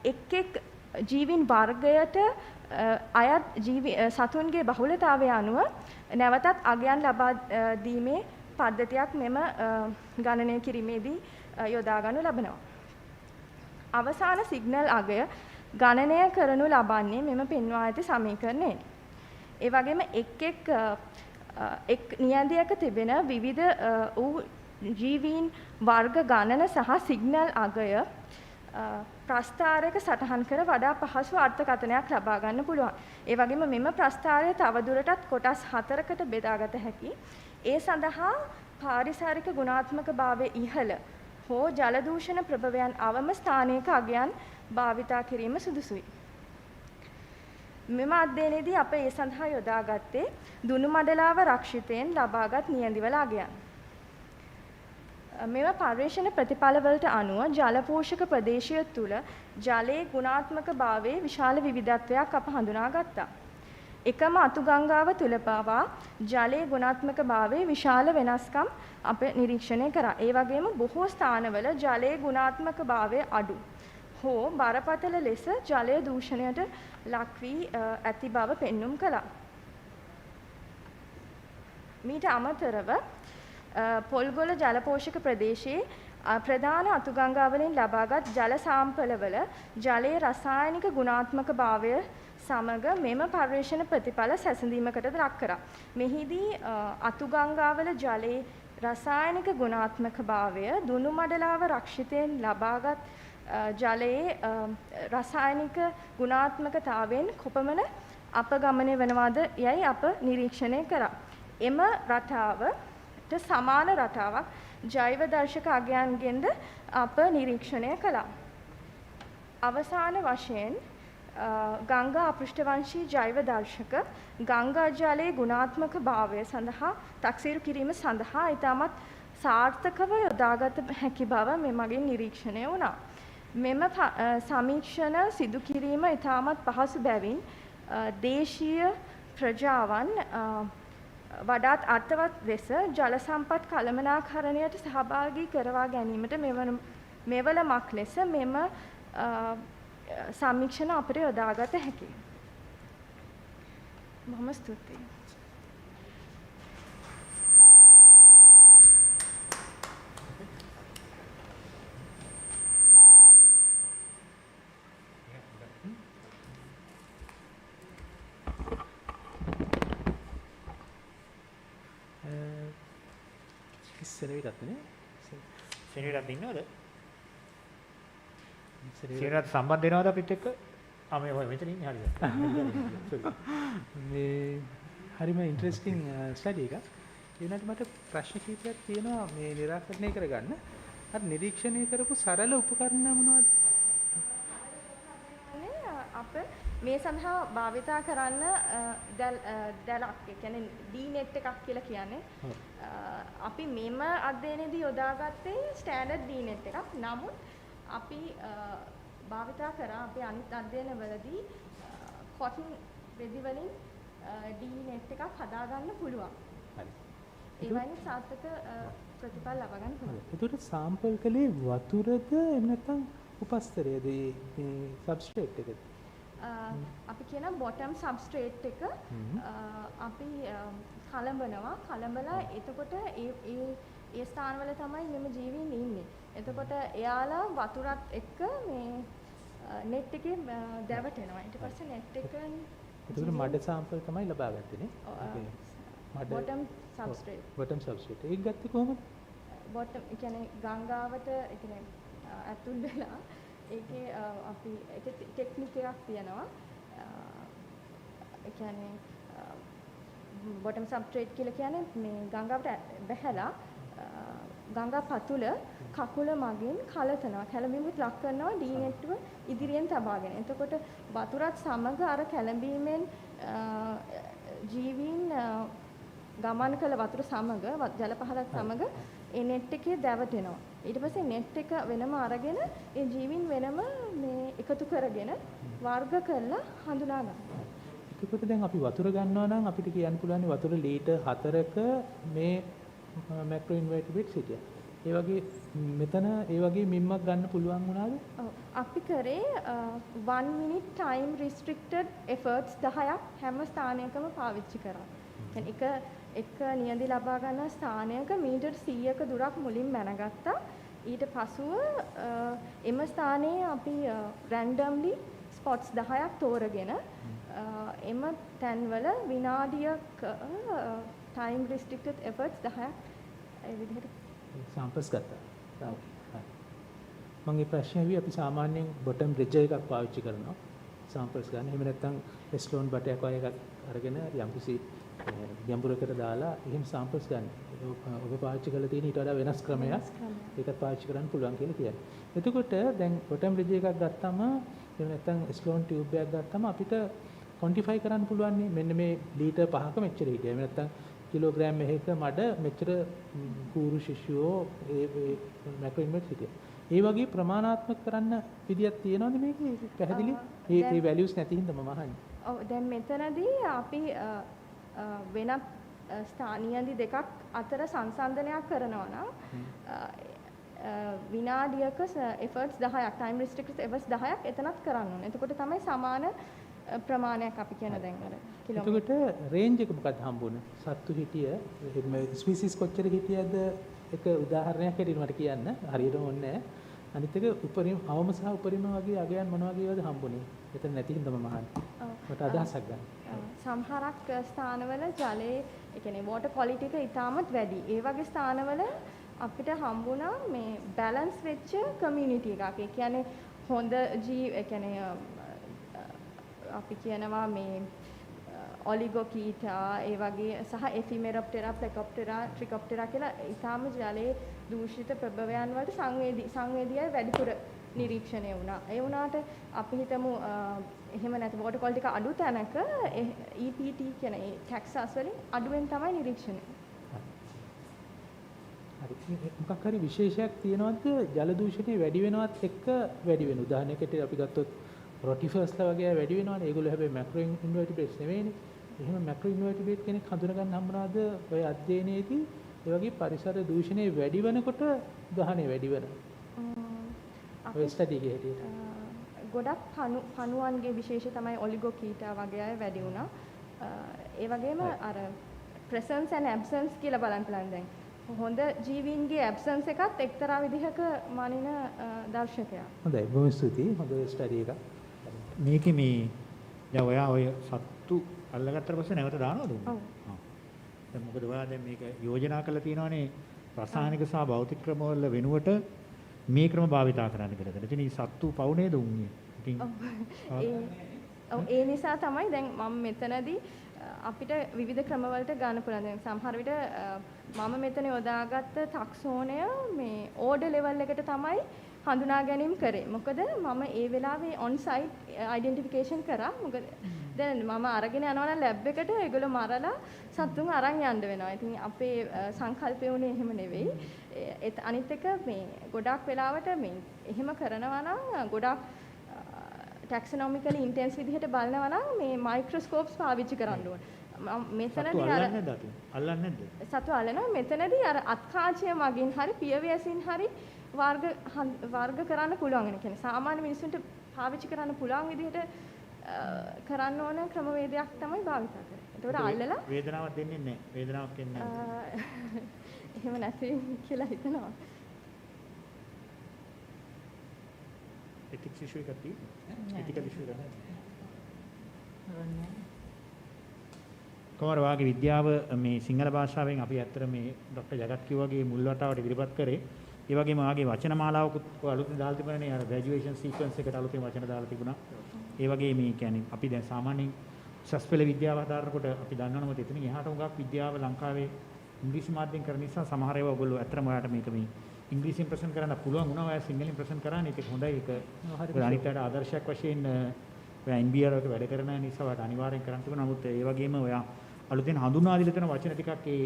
Speaker 10: එක් ජීවීන් වර්ගයට අයත් සතුන්ගේ බහුලතාවය අනුව නැවතත් අගයන් ලබා දීමේ පද්ධතියක් මෙම ගණනය කිරීමේදී යොදා ගනු ලබනවා. අවසාන සිග්නල් අගය ගණනය කරනු ලබන්නේ මෙම පෙන්වා ඇති සමීකරණයෙන්. ඒ වගේම එක් නියැදියක තිබෙන විවිධ වූ ජීවීන් වර්ග ගණන සහ සිග්නල් අගය ප්‍රස්ථාරයක සටහන් කර වඩා පහසු අර්ථකථනයක් ලබා ගන්න පුළුවන්. ඒ වගේම මෙම ප්‍රස්ථාරය තවදුරටත් කොටස් 4කට බෙදාගත හැකි. ඒ සඳහා පාරිසරික ගුණාත්මක භාවයේ ඉහළ හෝ ජල දූෂණ ප්‍රභවයන් අවම ස්ථානයක අගයන් භාවිතා කිරීම සුදුසුයි. මෙම අධ්‍යයනයේදී අප ඒ සඳහා යොදාගත්තේ දුනු මඩලාව රක්ෂිතයෙන් ලබාගත් නියැඳිවල අගයන්. මෙම පර්යේෂණ ප්‍රතිඵලවලට අනුව ජල පෝෂක ප්‍රදේශය තුළ ජලයේ ගුණාත්මක භාවයේ විශාල විවිධත්වයක් අප හඳුනා ගත්තා. එකම අතුගංගාව තුළ පවා ජලයේ ගුණාත්මක භාවයේ විශාල වෙනස්කම් අප නිරීක්ෂණය කරා. ඒ වගේම බොහෝ ස්ථානවල ජලයේ ගුණාත්මක භාවය අඩු හෝ බරපතල ලෙස ජලය දූෂණයට ලක් වී ඇති බව පෙන්눔 කළා. මීට අමතරව පොල්ගොල්ල ජලපෝෂක ප්‍රදේශයේ ප්‍රධාන අතුගංගාවලින් ලබාගත් ජල සාම්පලවල ජලයේ රසායනික ගුණාත්මක භාවය සමග මෙම පර්යේෂණ ප්‍රතිඵල සැසඳීමකටද ලක් කරා. මෙහිදී අතුගංගාවල ජලයේ රසායනික ගුණාත්මක භාවය දුනු මඩලාව රක්ෂිතයෙන් ලබාගත් ජලයේ රසායනික ගුණාත්මකතාවෙන් කොපමණ අපගමනය වනවාද යයි අප නිරීක්ෂණය කරා. එම රටාවට සමාන රටාවක් ජෛව දර්ශක අගයන්ගෙන්ද අප නිරීක්ෂණය කළා. අවසාන වශයෙන් ගංගා අපෘෂ්ඨවංශී ජෛව දර්ශක ගංගා ජලයේ ගුණාත්මක භාවය සඳහා තක්සේරු කිරීම සඳහා ඉතාමත් සාර්ථකව යොදාගත හැකි බව මෙමගින් නිරීක්ෂණය වුණා. මෙම සමීක්ෂණ සිදු කිරීම ඉතාමත් පහසු බැවින් දේශීය ප්‍රජාවන් වඩාත් අර්ථවත් ලෙස ජල සම්පත් කළමනාකරණයට සහභාගී කරවා ගැනීමට මෙවලමක් ලෙස මෙම සමීක්ෂණ අපට යොදාගත හැකියි. බොහොම ස්තුතියි.
Speaker 5: සෙනවිරත්නේ
Speaker 4: සෙනවිරත් ඉන්නවද? සෙනවිරත් සම්බන්ධ වෙනවද අපිත් එක්ක? මේ ඔය මෙතන ඉන්නේ හරියට.
Speaker 5: මේ හරිම ඉන්ටරෙස්ටිං ස්ටඩි එකක්. ඒ වුණාට මට ප්‍රශ්න කිහිපයක් තියෙනවා මේ निराකරණය කරගන්න. අර නිරීක්ෂණය කරපු සරල උපකරණ මොනවද?
Speaker 10: අප මේ සඳහා භාවිතා කරන්න දැලක්, ඒ කියන්නේ D-net එකක් කියලා කියන්නේ. අපි මෙම අධ්‍යයනයේදී යොදාගත්තේ ස්ටෑන්ඩඩ් D-net එකක්. නමුත් අපි භාවිතා කරා අපේ අනිත් අධ්‍යයනවලදී කොටන් රෙදි වලින් D-net එකක් හදාගන්න පුළුවන්.
Speaker 5: හරි.
Speaker 10: ඒ වගේ සාර්ථක ප්‍රතිඵල ලබා ගන්න පුළුවන්.
Speaker 5: ඒකට සාම්පල් කලේ වතුරද එහෙම නැත්නම් උපස්තරයේද මේ සබ්ස්ට්‍රේට් එකද?
Speaker 10: අපි කියන බොටම් සබ්ස්ට්‍රේට් එක අපි කලඹනවා. කලඹලා එතකොට ඒ ස්ථානවල තමයි මෙම ජීවීන් ඉන්නේ. එතකොට එයාලා වතුරත් එක්ක මේ net එකේ දැවටෙනවා. ඊට පස්සේ net එකෙන්
Speaker 5: ඒකට මඩ සාම්පල් තමයි ලබා ගත්තේ නේ.
Speaker 10: බොටම් සබ්ස්ට්‍රේට්.
Speaker 5: බොටම් සබ්ස්ට්‍රේට්. ඒක ගත්තේ කොහොමද?
Speaker 10: බොටම් ඒ කියන්නේ ගංගාවට ඒ කියන්නේ ඇතුල් වෙලා ඒකේ අපි ඒක ටෙක්නික් එකක් තියෙනවා. ඒ කියන්නේ බොටම් සබ්ස්ට්‍රේට් කියලා කියන්නේ මේ ගංගාවට බැහැලා ගංගා පතුල කකුල මගින් කලතනවා. කැළඹීමට ලක් කරනවා D-net එක ඉදිරියෙන් තබාගෙන. එතකොට වතුරත් සමග අර කැළඹීමෙන් ජීවීන් ගමන් කළ වතුර සමග ජල පහරත් සමග ඒ net එකේ දැවටෙනවා. ඊට පස්සේ net එක වෙනම අරගෙන ඒ ජීවීන් වෙනම මේ එකතු කරගෙන වර්ග කරලා හඳුනා ගන්නවා.
Speaker 5: එතකොට දැන් අපි වතුර ගන්නවා නම් අපිට කියන්න පුළුවන් වතුර ලීටර් 4ක මේ මැක්‍රෝ ඉන්වර්ටිබ්‍රේට්ස් හිටියා. ඒ වගේ මෙතන ඒ වගේ මිම්මක් ගන්න පුළුවන් වුණාද?
Speaker 10: ඔව්. අපි කරේ 1 minute time restricted efforts 10ක් හැම ස්ථානයකම පාවිච්චි කරා. කියන්නේ එක නියඳි ලබා ගන්න ස්ථානයක මීටර් 100ක දුරක් මුලින් මැනගත්තා. ඊට පසුව එම ස්ථානයේ අපි randomly spots 10ක් තෝරගෙන එම තැන්වල විනාඩියක time restricted efforts 10ක් ඒ විදිහට
Speaker 5: සාම්පල්ස් ගත්තා. මම මේ ප්‍රශ්නේ ඇහුවේ අපි සාමාන්‍යයෙන් බොටම් රෙජ් එකක් පාවිච්චි කරනවා සාම්පල්ස් ගන්න. එහෙම නැත්නම් එස්ලෝන් බටයක් වගේ එකක් අරගෙන යම්කිසි ගැඹුරකට දාලා එහෙම සාම්පල්ස් ගන්න. ඔබ පාවිච්චි කරලා තියෙන ඊට වඩා වෙනස් ක්‍රමයක්. ඒකත් පාවිච්චි කරන්න පුළුවන් කියලා කියන්නේ. එතකොට දැන් බොටම් රෙජ් එකක් ගත්තම එහෙම නැත්නම් එස්ලෝන් ටියුබ් එකක් ගත්තම අපිට ක්වොන්ටිෆයි කරන්න පුළුවන් නේ. මෙන්න මේ ලීටර් 5ක මෙච්චර හිටියා. එහෙම නැත්නම් කිලෝග්‍රෑම් එකක මඩ මෙච්චර කූරු ශිෂ්‍යෝ ඒ මැක්‍රෝ ඉන්වර්ට් හිටියා. ඒ වගේ ප්‍රමාණාත්මක කරන්න විදියක් තියෙනවද මේකේ? පැහැදිලි? මේ වැලියුස් නැති හින්දා මම අහන්නේ.
Speaker 10: ඔව් දැන් මෙතනදී අපි වෙනත් ස්ථානීයදී දෙකක් අතර සංසන්දනයක් කරනවා නම් විනාඩියක efforts 10ක් time restricted efforts 10ක් එතනත් කරන්න ඕනේ. එතකොට තමයි සමාන ප්‍රමාණයක් අපි කියන දැන් අර
Speaker 5: කිලෝමීටර්. එතකොට රේන්ජ් එක මොකක්ද හම්බුනේ? සත්තු හිටිය ස්පීසිස් කොච්චර හිටියද එක උදාහරණයක් හැටියට මට කියන්න. හරියටම ඕනේ නැහැ. අනිත් එක උපරිම අවම සහ උපරිම වගේ අගයන් මොන වගේ වේද හම්බුනේ? එතන නැති හින්දා මම අහන්නේ. මට අදහසක් ගන්න.
Speaker 10: සමහරක් ස්ථානවල ජලයේ ඒ කියන්නේ water quality එක ඉතාමත් වැඩි. ඒ වගේ ස්ථානවල අපිට හම්බුණා මේ balance වෙච්ච community එකක්. ඒ කියන්නේ හොඳ ඒ කියන්නේ අපි කියනවා මේ ඔලිගොකීටා ඒ වගේ සහ එෆිමෙරොප්ටෙරා ප්ලෙකොප්ටෙරා ට්‍රිකොප්ටෙරා කියලා ඊටාම ජලයේ දූෂිත ප්‍රභවයන් වලට සංවේදීය වැඩිපුර නිරීක්ෂණය වුණා. ඒ වුණාට අපි හිතමු එහෙම නැති water quality එක අඩු තැනක EPT කියන ඒ ටැක්සස් වලින් අඩුවෙන් තමයි නිරීක්ෂණය.
Speaker 5: හරි. මොකක් හරි විශේෂයක් තියෙනවද ජල දූෂණය වැඩි වෙනවත් එක්ක වැඩි වෙන උදාහරණයකට අපි ගත්තොත් රොටිෆර්ස්ලා වගේ වැඩි වෙනවනේ. ඒගොල්ලෝ හැබැයි මැක්‍රෝ ඉන්වර්ටිබ්‍රේට්ස් නෙවෙයිනේ. එහෙම මැක්‍රෝ ඉන්වර්ටිබ්‍රේට් කෙනෙක් හඳුනා ගන්න හම්බුනාද ඔය අධ්‍යයනයේදී ඒ වගේ පරිසර දූෂණය වැඩි වෙනකොට දහණය වැඩි වෙන ඔය ස්ටඩි එකේ හැටියට
Speaker 10: ගොඩක් පණුවන්ගේ විශේෂ තමයි ඔලිගෝකීටා වගේ අය වැඩි වුණා. ඒ වගේම අර presence and absence කියලා බලන්න පුළුවන් දැන්. හොඳ ජීවීන්ගේ absence එකත් එක්තරා විදිහක මනින දර්ශකයක්.
Speaker 5: හොඳයි බොහොම ස්තුතියි. හොඳ ස්ටඩි එකක්.
Speaker 4: මේකේ මේ දැන් ඔයා ඔය සත්තු අල්ලගත්තට පස්සේ නැවත දානවද?
Speaker 10: ඔව්.
Speaker 4: දැන් මොකද ඔයා දැන් මේක යෝජනා කරලා තියෙනවානේ රසායනික සහ භෞතික ක්‍රම වල වෙනුවට මේ ක්‍රම භාවිතා කරන්න කියලා. ඉතින් මේ සත්තු පවු නේද උන්නේ? ඉතින්
Speaker 10: ඒ නිසා තමයි දැන් මම මෙතනදී අපිට විවිධ ක්‍රම වලට ගන්න පුළුවන්. දැන් සමහර විට මම මෙතන යොදාගත්ත ටැක්සෝනය මේ ඕඩර් ලෙවල් එකට තමයි හඳුනා ගැනීම කරේ. මොකද මම ඒ වෙලාවේ on site identification කරා. මොකද දැන් මම අරගෙන යනවා නම් ලැබ් එකට ඒගොල්ලෝ මරලා සත්තුන් අරන් යන්න වෙනවා. ඉතින් අපේ සංකල්පය උනේ එහෙම නෙවෙයි. අනිත් එක මේ ගොඩක් වෙලාවට මේ එහෙම කරනවා නම් ගොඩක් ටැක්සොනොමිකලි ඉන්ටෙන්ස් විදිහට බලනවා නම් මේ මයික්‍රොස්කෝප්ස් පාවිච්චි කරන්න ඕන. මෙතනදී
Speaker 4: අල්ලන්නේ නැද්ද?
Speaker 10: සතු අල්ලනවා. මෙතනදී අර අත්කාචය මගින් හරි පියවැසින් හරි වර්ග කරන්න පුළුවන්. ඒ කියන්නේ සාමාන්‍ය මිනිස්සුන්ට පාවිච්චි කරන්න පුළුවන් විදිහට කරන්න ඕන ක්‍රමවේදයක් තමයි භාවිත කරන්නේ. ඒතකොට අල්ලලා
Speaker 4: වේදනාවක් දෙන්නේ නැහැ. වේදනාවක් එන්නේ නැහැ.
Speaker 10: එහෙම නැති කියලා හිතනවා.
Speaker 4: ethics issue එකක් තියෙනවා. ethical issue එකක් නැහැ. කොහොමද වාගේ විද්‍යාව මේ සිංහල භාෂාවෙන් අපි ඇත්තට මේ ડોક્ટર ජගත් කිව්වාගේ මුල් වතාවට ඉදිරිපත් කරේ. ඒ වගේම වාගේ වචන මාලාවකුත් අලුතෙන් දාලා තිබුණානේ අර ග්‍රැජුවේෂන් සීක්වන්ස් එකට අලුතෙන් වචන දාලා තිබුණා. ඒ වගේ මේ කියන්නේ අපි දැන් සාමාන්‍යයෙන් උසස් පෙළ විද්‍යාව හදාරනකොට අපි දන්නවනේ මොකද එතනින් එහාට උගක් විද්‍යාව ලංකාවේ ඉංග්‍රීසි මාධ්‍යයෙන් කරන නිසා සමහර ඒවා ඔයගොල්ලෝ ඇත්තටම ඔයාලට මේක මේ ඉංග්‍රීසියෙන් ප්‍රසන්ට් කරන්න පුළුවන් වුණා. ඔයා සිංහලෙන් ප්‍රසන්ට් කරන්නේ ඒක හොඳයි. ඒක අනිත් අයට ආදර්ශයක් වශයෙන් ඔයා NBR වලට වැඩ කරන නිසා ඔයාලට අනිවාර්යෙන් කරන්න තිබුණා. නමුත් ඒ වගේම ඔයා අලුතෙන් හඳුන්වා දීලා තියෙන වචන ටිකක් ඒ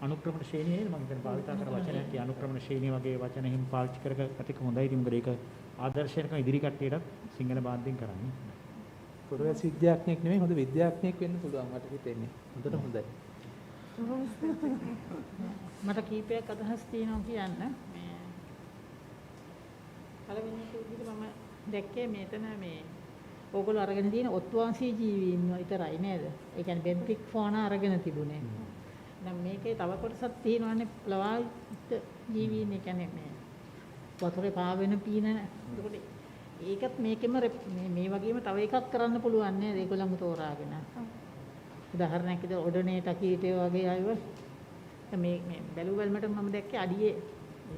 Speaker 4: අනුක්‍රමණ ශ්‍රේණියේ මම හිතන්නේ භාවිත කරන වචනයක් ඒ අනුක්‍රමණ ශ්‍රේණිය වගේ වචන එහෙම පාවිච්චි කරගත්ත එක හොඳයි. ඉතින් මොකද ඒක ආදර්ශයක ඉදිරි කට්ටියටත් සිංහල මාධ්‍යයෙන් කරන්නේ.
Speaker 5: පුරවැසි විද්‍යාඥයෙක් නෙමෙයි හොඳ විද්‍යාඥයෙක් වෙන්න පුළුවන් මට හිතෙන්නේ. හොඳට හොඳයි.
Speaker 1: මට කීපයක් අදහස් තියෙනවා කියන්න. මේ පළවෙනි එක විදිහට මම දැක්කේ මෙතන මේ ඕගොල්ලෝ අරගෙන තියෙන ඔත්වාංශී ජීවීන් විතරයි නේද? ඒ කියන්නේ බෙන්තික් ෆෝනා අරගෙන තිබුණේ. දැන් මේකේ තව කොටසක් තියෙනවානේ ප්ලවායිත් ජීවීන්. ඒ කියන්නේ මේ වතුරේ පාවෙන පීනන. ඒකට ඒකත් මේකෙම මේ වගේම තව එකක් කරන්න පුළුවන් නේද? ඒගොල්ලන්ව තෝරාගෙන. උදාහරණයක් විදිහට ඔඩනේට කීටේ වගේ අයව මේ බැලු බැලමට මම දැක්කේ අඩියේ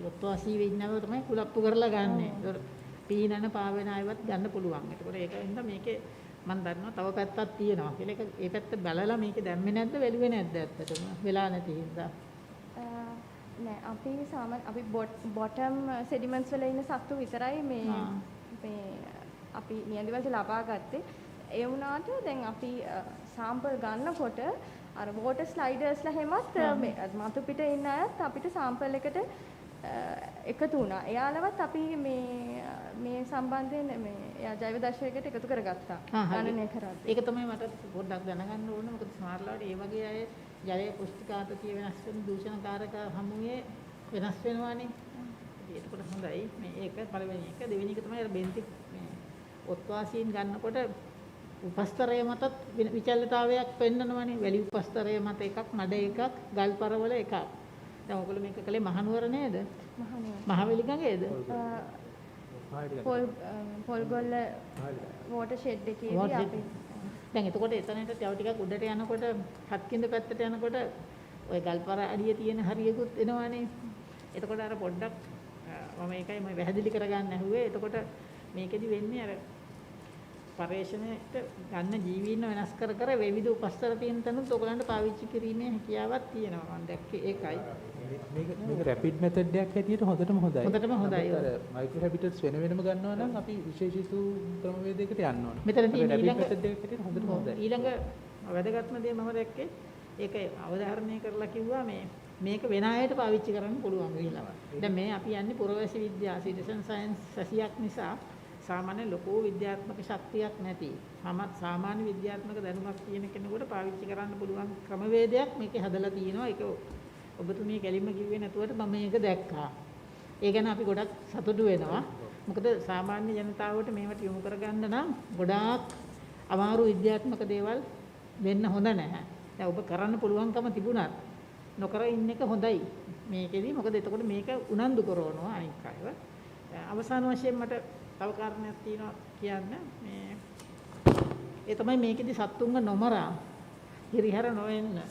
Speaker 1: ඔත්වාසී වෙන්නව තමයි කුලප්පු කරලා ගන්න. ඒතකොට පීනන පාවෙන අයවත් ගන්න පුළුවන්. ඒතකොට ඒක වෙනද මේකේ මම දන්නවා තව පැත්තක් තියෙනවා කියලා. ඒ පැත්ත බලලා මේක දැම්මේ නැද්ද වැළුවේ නැද්ද ඇත්තටම වෙලා නැති හින්දා.
Speaker 10: නෑ අපි බොටම් සෙඩිමන්ට්ස් වල ඉන්න සත්තු විතරයි මේ අපි නියඳවලට ලබා ගත්තේ. ඒ වුණාට දැන් අපි සාම්පල් ගන්නකොට අර වෝටර් ස්ලයිඩර්ස්ලා හැමත් මතු පිට ඉන්න අයත් අපිට සාම්පල් එකට එකතු වුණා. එයාලවත් අපි මේ සම්බන්ධයෙන් මේ ජෛව දර්ශකයකට එකතු කරගත්තා. ගණනය කරද්දී.
Speaker 1: ඒක තමයි මට පොඩ්ඩක් දැනගන්න ඕනේ. මොකද සමහරවිට ඒ වගේ අය ජලයේ පුෂ්ටිකාතතිය වෙනස් වෙන දූෂණකාරක හමුවේ වෙනස් වෙනවානේ. ඒකට හොඳයි. මේ ඒක පළවෙනි එක. දෙවෙනි එක තමයි අර බෙන්තික් මේ ඔත්වාසීන් ගන්නකොට උපස්තරය මතත් විචල්්‍යතාවයක් පෙන්නනවනේ. වැලි උපස්තරය මත එකක්, මඩ එකක්, ගල්පරවල එකක්. දැන් ඔයගොල්ලෝ මේක කළේ මහනුවර නේද? මහවැලි ගඟේද?
Speaker 10: පොල්ගොල්ල වෝටර් ෂෙඩ් එකේදී අපි
Speaker 1: දැන් එතකොට එතනට තව ටිකක් උඩට යනකොට හත්කින්ද පැත්තට යනකොට ওই ගල්පර අඩිය තියෙන හරියකුත් එනවනේ. එතකොට අර පොඩ්ඩක් මම ඒකයි මම පැහැදිලි කරගන්න ඇහුවේ. එතකොට මේකෙදි වෙන්නේ අර පරේෂණයට ගන්න ජීවීන් වෙනස් කර විවිධ උපස්තර තියෙන තැනුත් ඔයගලන්ට පාවිච්චි කිරීමේ හැකියාවක් තියෙනවා. මම දැක්කේ ඒකයි.
Speaker 5: මේක රැපිඩ් මෙතඩ් එකක් හැටියට හොඳටම හොඳයි.
Speaker 1: හොඳටම හොඳයි.
Speaker 5: අර මයික්‍රෝ හැබිටට්ස් වෙනම ගන්නවා නම් අපි විශේෂිතු ක්‍රමවේදයකට යන්න ඕන.
Speaker 1: මෙතන තියෙන
Speaker 5: රැපිඩ් මෙතඩ් එකක් හැටියට හොඳටම හොඳයි.
Speaker 1: ඊළඟ වැදගත්ම දේ මම දැක්කේ ඒක අවධාරණය කරලා කිව්වා මේක වෙන අයට පාවිච්චි කරන්න පුළුවන් කියලා. දැන් මේ අපි යන්නේ පුරවැසි විද්‍යාව සිටිසන් සයන්ස් 80ක් නිසා සාමාන්‍ය ලොකෝ විද්‍යාත්මක ශක්තියක් නැති සාමාන්‍ය විද්‍යාත්මක දැනුමක් තියෙන කෙනෙකුට පාවිච්චි කරන්න පුළුවන් ක්‍රමවේදයක් මේකේ හදලා තියෙනවා. ඒක ඔබතුමිය ගැලින්ම කිව්වේ නැතුවට මම මේක දැක්කා. ඒ ගැන අපි ගොඩක් සතුටු වෙනවා. මොකද සාමාන්‍ය ජනතාවට මේවට යොමු කරගන්න නම් ගොඩාක් අමාරු විද්‍යාත්මක දේවල් වෙන්න හොඳ නැහැ. දැන් ඔබ කරන්න පුළුවන්කම තිබුණත් නොකර ඉන්න එක හොඳයි මේකෙදි. මොකද එතකොට මේක උනන්දු කරනවා අනික් අයව. අවසාන වශයෙන් මට තව කාරණයක් තියෙනවා කියන්න. ඒ තමයි මේකෙදි සත්තුන්ව නොමරා හිරිහැර නොවෙන්න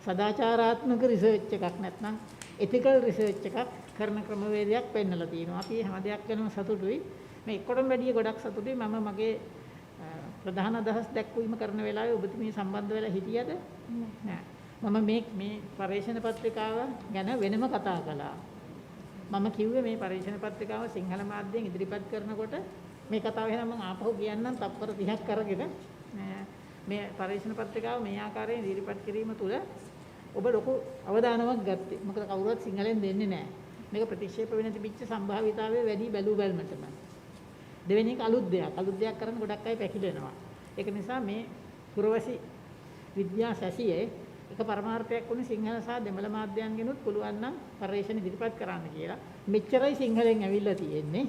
Speaker 1: සදාචාරාත්මක රිසර්ච් එකක් නැත්නම් එතිකල් රිසර්ච් එකක් කරන ක්‍රමවේදයක් පෙන්වලා තියෙනවා. අපි හැම දෙයක් ගැනම සතුටුයි. මේ එක්කොටම වැඩිය ගොඩක් සතුටුයි. මම මගේ ප්‍රධාන අදහස් දැක්වීම කරන වෙලාවේ ඔබතුමී සම්බන්ධ වෙලා හිටියද? නෑ. මම මේ පරීක්ෂණ පත්‍රිකාව ගැන වෙනම කතා කළා. මම කිව්වේ මේ පරීක්ෂණ පත්‍රිකාව සිංහල මාධ්‍යයෙන් ඉදිරිපත් කරනකොට මේ කතාව එහෙනම් මම ආපහු කියන්නම් තප්පර 30ක් අරගෙන මේ පරීක්ෂණ පත්‍රිකාව මේ ආකාරයෙන් ඉදිරිපත් කිරීම තුළ ඔබ ලොකු අවධානමක් ගත්තේ. මොකද කවුරුවත් සිංහලෙන් දෙන්නේ නැහැ. මේක ප්‍රතික්ෂේප වෙන තිබිච්ච සම්භාවිතාවය වැඩි බැලුවල්මටම. දෙවෙනි එක අලුත් දෙයක් කරන්න ගොඩක් අය පැකිලෙනවා. ඒක නිසා මේ පුරවැසි විද්‍යා සැසියේ එක පරමාර්ථයක් වුණේ සිංහල සහ දෙමළ මාධ්‍යයන්ගෙනුත් පුළුවන් නම් පරීක්ෂණ ඉදිරිපත් කරන්න කියලා. මෙච්චරයි සිංහලෙන් ඇවිල්ලා තියෙන්නේ.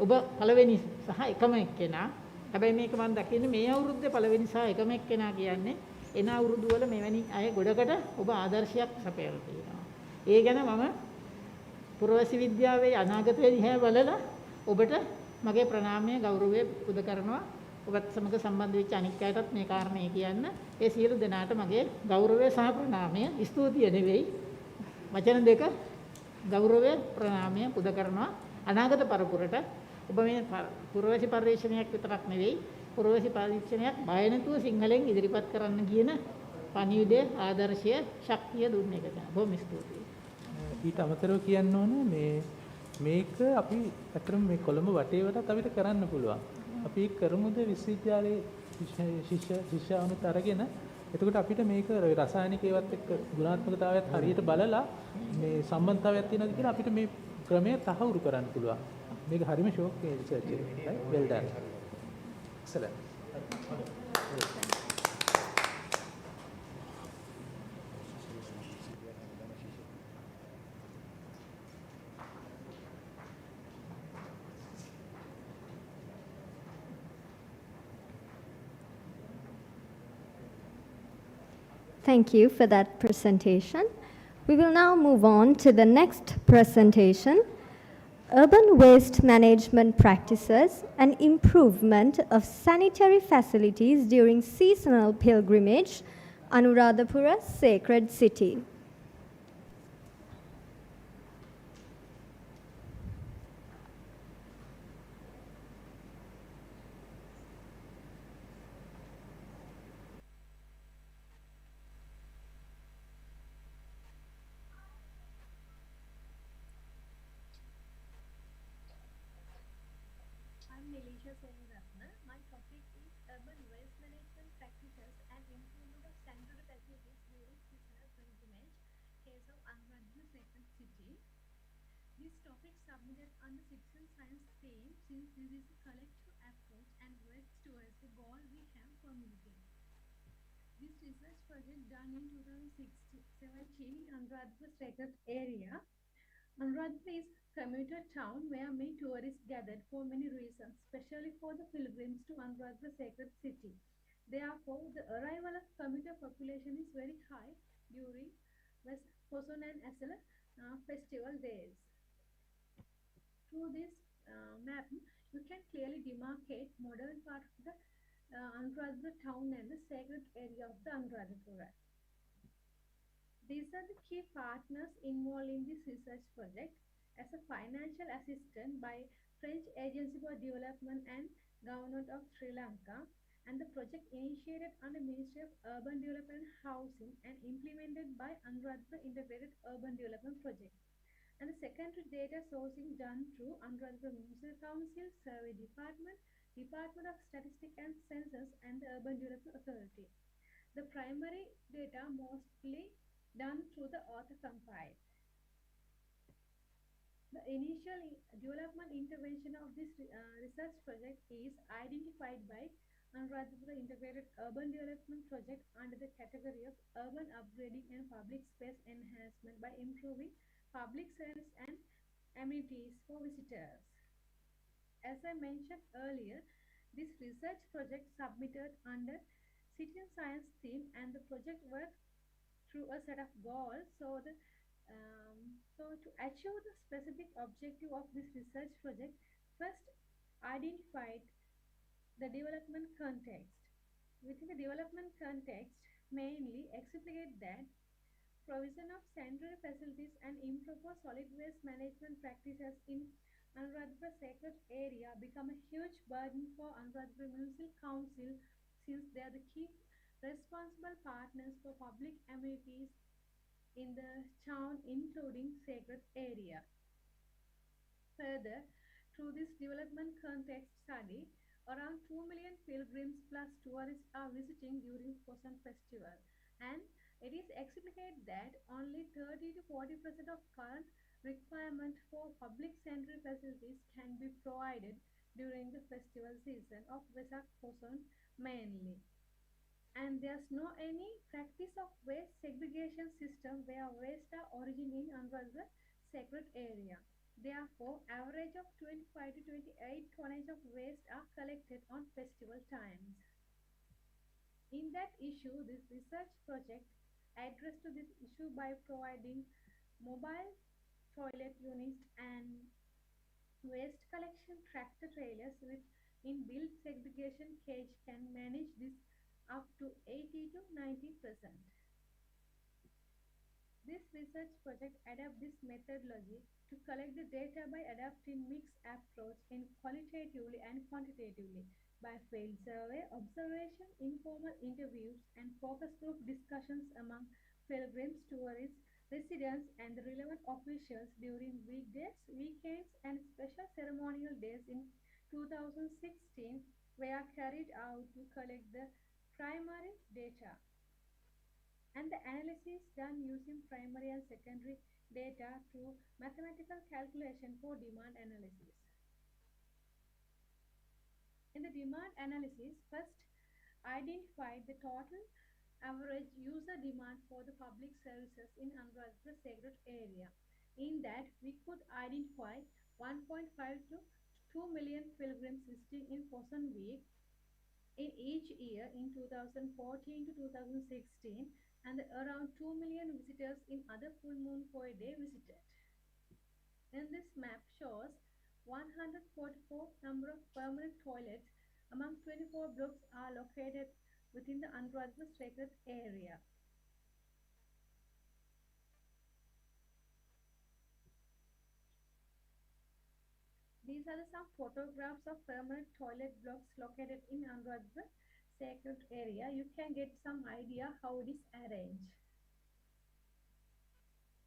Speaker 1: ඔබ පළවෙනි සහ එකම එක්කෙනා. හැබැයි මේක මම දකින්නේ මේ අවුරුද්දේ පළවෙනි සහ එකම එක්කෙනා කියන්නේ එන අවුරුදු වල මෙවැනි අය ගොඩකට ඔබ ආදර්ශයක් සපයලා තියෙනවා. ඒ ගැන මම පුරවැසි විද්‍යාවේ අනාගතය දිහා බලලා ඔබට මගේ ප්‍රණාමය ගෞරවය පුද කරනවා. ඔබත් සමග සම්බන්ධ වෙච්ච අනික් අයටත් මේ කාරණේ කියන්න. ඒ සියලු දෙනාට මගේ ගෞරවය සහ ප්‍රණාමය, ස්තුතිය නෙවෙයි වචන දෙක ගෞරවය ප්‍රණාමය පුද කරනවා අනාගත පරපුරට. ඔබ මේ පුරවැසි පරිශ්‍රණයක් විතරක් නෙවෙයි පුරවැසි පරිශ්‍රණයක් බය නැතුව සිංහලෙන් ඉදිරිපත් කරන්න කියන පණිවිඩය, ආදර්ශය, ශක්තිය දුන්න එක ගැන බොහොම ස්තුතියි.
Speaker 5: ඊට අමතරව කියන්න ඕනේ මේක අපි අතරම මේ කොළඹ වටේවටත් අපිට කරන්න පුළුවන්. අපි කරමුද විශ්වවිද්‍යාලයේ ශිෂ්‍යාවනුත් අරගෙන එතකොට අපිට මේක රසායනික ඒවත් එක්ක ගුණාත්මකතාවයත් හරියට බලලා මේ සම්බන්ධතාවයක් තියෙනවද කියලා අපිට මේ ක්‍රමය තහවුරු කරන්න පුළුවන්. මේක හරිම ෂෝක් රිසර්ච් එක. well done. excellent.
Speaker 2: Thank you for that presentation. We will now move on to the next presentation, Urban Waste Management Practices and Improvement of Sanitary Facilities During Seasonal Pilgrimage, Anuradhapura Sacred City.
Speaker 11: I'm Nilisha Senaratna. My topic is Urban Waste Management Practices and Improvement of Sanitary Facilities During Seasonal Pilgrimage, case of Anuradhapura Sacred City. This topic submitted under citizen science theme since this is a collective approach and works towards the goal we have formulated. This research project done in 2017 in Anuradhapura Sacred area. Anuradhapura is a commuter town where many tourists gathered for many reasons, especially for the pilgrims to Anuradhapura Sacred City. Therefore, the arrival of commuter population is very high during West Poson and Asala festival days. Through this map, you can clearly demarcate modern part of the Anuradhapura town and the sacred area of the Anuradhapura. These are the key partners involved in this research project. As a financial assistant by French Agency for Development and Government of Sri Lanka, and the project initiated under Ministry of Urban Development and Housing and implemented by Anuradhapura Integrated Urban Development Project. And the secondary data sourcing done through Anuradhapura Municipal Council, Survey Department, Department of Statistics and Census, and the Urban Development Authority. The primary data mostly done through the author compiled. The initial development intervention of this research project is identified by Anuradhapura Integrated Urban Development Project under the category of urban upgrading and public space enhancement by improving public service and amenities for visitors. As I mentioned earlier, this research project submitted under citizen science theme, and the project worked through a set of goals. So to achieve the specific objective of this research project, first identified the development context. Within the development context, mainly explicate that provision of sanitary facilities and improper solid waste management practices in Anuradhapura sacred area become a huge burden for Anuradhapura Municipal Council, since they are the key responsible partners for public amenities in the town, including sacred area. Further, through this development context study, around 2 million pilgrims plus tourists are visiting during Posan festival, and it is expected that only 30 to 40% of current requirement for public sanitary facilities can be provided during the festival season of Vesak Posan mainly. And there's no any practice of waste segregation system where waste are originating under the sacred area. Therefore, average of 25 to 28 tonnage of waste are collected on festival times. In that issue, this research project addressed to this issue by providing mobile toilet units and waste collection tractor trailers with inbuilt segregation cage can manage this up to 80 to 90%. This research project adapts this methodology to collect the data by adapting mixed approach in qualitatively and quantitatively by field survey, observation, informal interviews, and focus group discussions among pilgrims, tourists, residents, and the relevant officials during weekdays, weekends, and special ceremonial days in 2016 were carried out to collect the primary data, and the analysis done using primary and secondary data through mathematical calculation for demand analysis. In the demand analysis, first identified the total average user demand for the public services in Anuradhapura sacred area. In that, we could identify 1.5 to 2 million pilgrims visiting in Posan week in each year in 2014 to 2016, and around 2 million visitors in other full moon Koi day visited. In this map shows 144 number of permanent toilets among 24 blocks are located within the Anuradhapura sacred area. These are some photographs of permanent toilet blocks located in Anuradhapura sacred area. You can get some idea how it is arranged.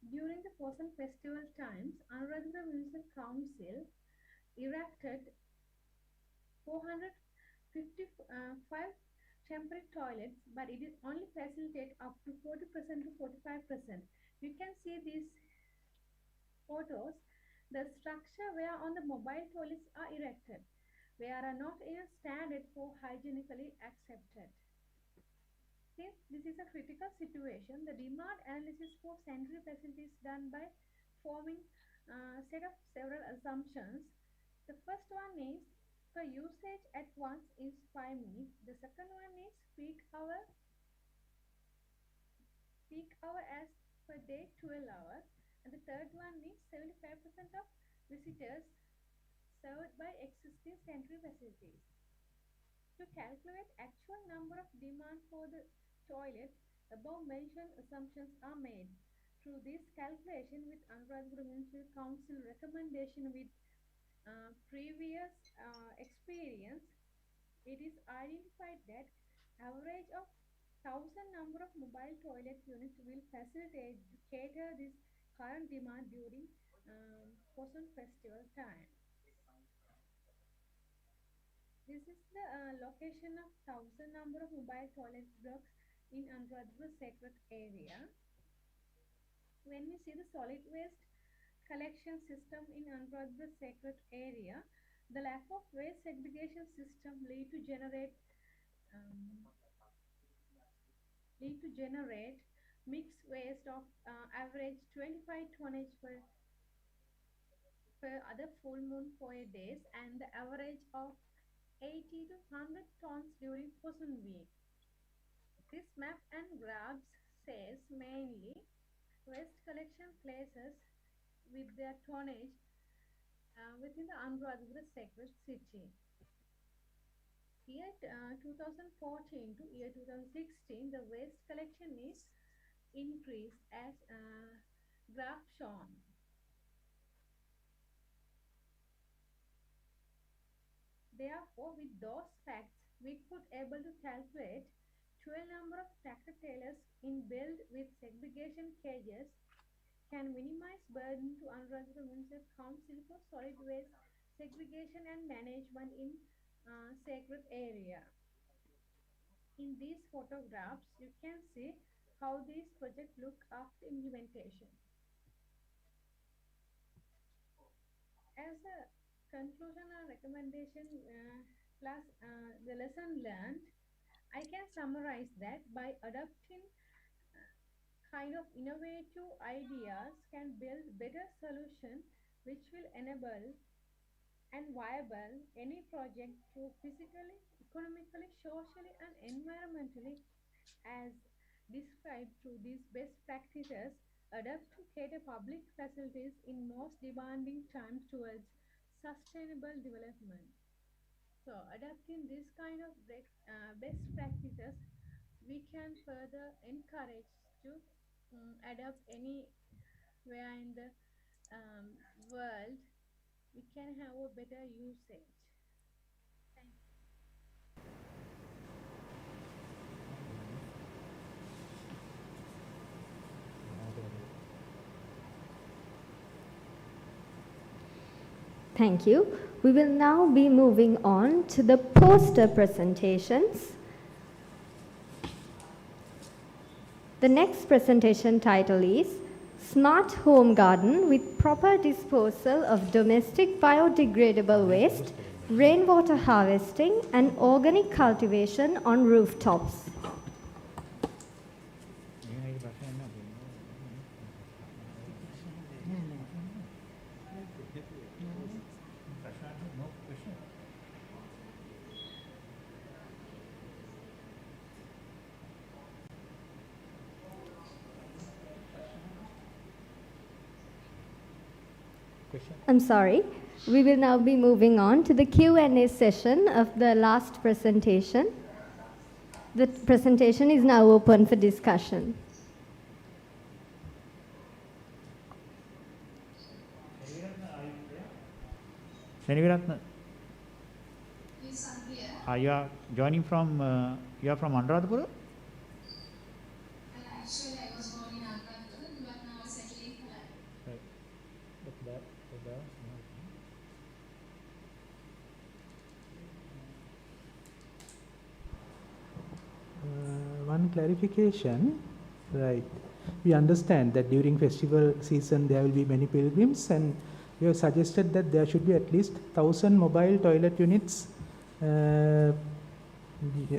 Speaker 11: During the Posan festival times, Anuradhapura Municipal Council erected 455 temporary toilets, but it is only facilitate up to 40% to 45%. You can see these photos. The structure where on the mobile toilets are erected, where are not in a standard for hygienically accepted. Since this is a critical situation, the demand analysis for sanitary facilities done by forming a set of several assumptions. The first one is per usage at once is 5 minutes. The second one is peak hour as per day 12 hours. And the third one is 75% of visitors served by existing sanitary facilities. To calculate actual number of demand for the toilet, above mentioned assumptions are made. Through this calculation with Anuradhapura Municipal Council recommendation with previous experience, it is identified that average of 1000 number of mobile toilet units will facilitate to cater this current demand during Posan festival time. This is the location of 1000 number of mobile toilet blocks in Anuradhapura sacred area. When we see the solid waste collection system in Anuradhapura sacred area. The lack of waste segregation system um, lead to generate mixed waste of average 25 tonnage per other full moon four days and the average of 80 to 100 tons during Poson week. This map and graphs says mainly waste collection places with their tonnage within the Anuradhapura sacred city. Year 2014 to year 2016, the waste collection is increased as graph shown. Therefore, with those facts, we could able to calculate 12 number of tractor trailers in built with segregation cages can minimize burden to Anuradhapura Municipal Council for solid waste segregation and management in sacred area. In these photographs, you can see how these projects look after implementation. As a conclusion or recommendation plus the lesson learned, I can summarize that by adopting kind of innovative ideas can build better solution which will enable and viable any project to physically, economically, socially and environmentally as described through these best practices adapt to cater public facilities in most demanding times towards sustainable development. So adapting this kind of best practices, we can further encourage to adapt anywhere in the world, we can have a better usage. Thank you.
Speaker 2: Thank you. We will now be moving on to the poster presentations. The next presentation title is Smart Home Garden with Proper Disposal of Domestic Biodegradable Waste, Rainwater Harvesting and Organic Cultivation on Rooftops. I'm sorry. We will now be moving on to the Q&A session of the last presentation. The presentation is now open for discussion.
Speaker 4: Seniviratna, you are joining from, you are from Anuradhapura?
Speaker 12: Actually, I was born in Anuradhapura, but now I settled in Kalari.
Speaker 4: Right.
Speaker 5: One clarification, right? We understand that during festival season there will be many pilgrims, and we have suggested that there should be at least 1,000 mobile toilet units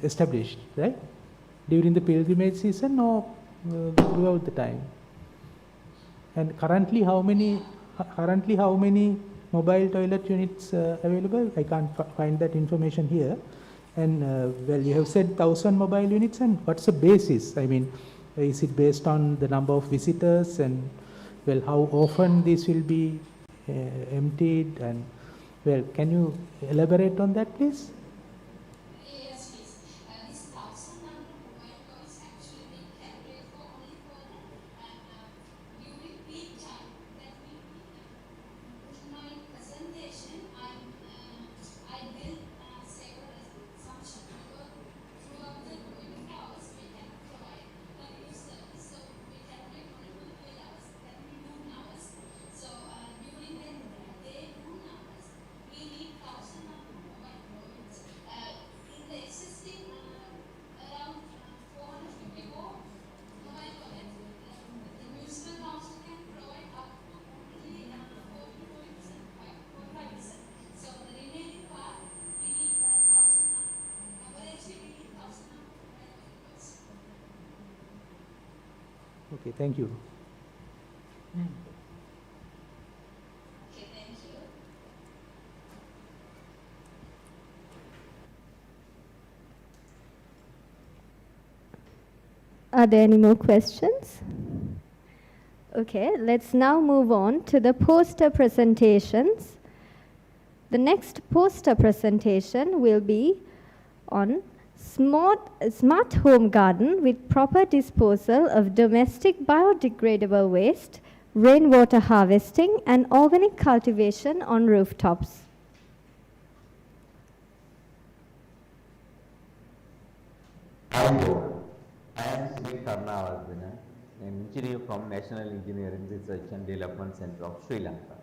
Speaker 5: established, right? During the pilgrimage season or throughout the time. And currently how many mobile toilet units available? I can't find that information here. And well, you have said 1,000 mobile units, and what's the basis? I mean, is it based on the number of visitors, and well, how often this will be emptied? And well, can you elaborate on that, please?
Speaker 12: Yes, please. This 1,000 number of mobile toilets actually being calculated for only for during peak time. That will be in my presentation. I built several assumptions because throughout the 24 hours we can provide continuous service. So we calculate only for 12 hours. That will be noon hours. So during the day noon hours, we need 1,000 number of mobile toilets.
Speaker 5: Okay, thank you.
Speaker 12: Okay, thank you.
Speaker 2: Are there any more questions? Okay, let's now move on to the poster presentations. The next poster presentation will be on smart home garden with proper disposal of domestic biodegradable waste, rainwater harvesting, and organic cultivation on rooftops.
Speaker 13: Hello, I am Sri Karnavardhana, an engineer from National Engineering Research and Development Center of Sri Lanka.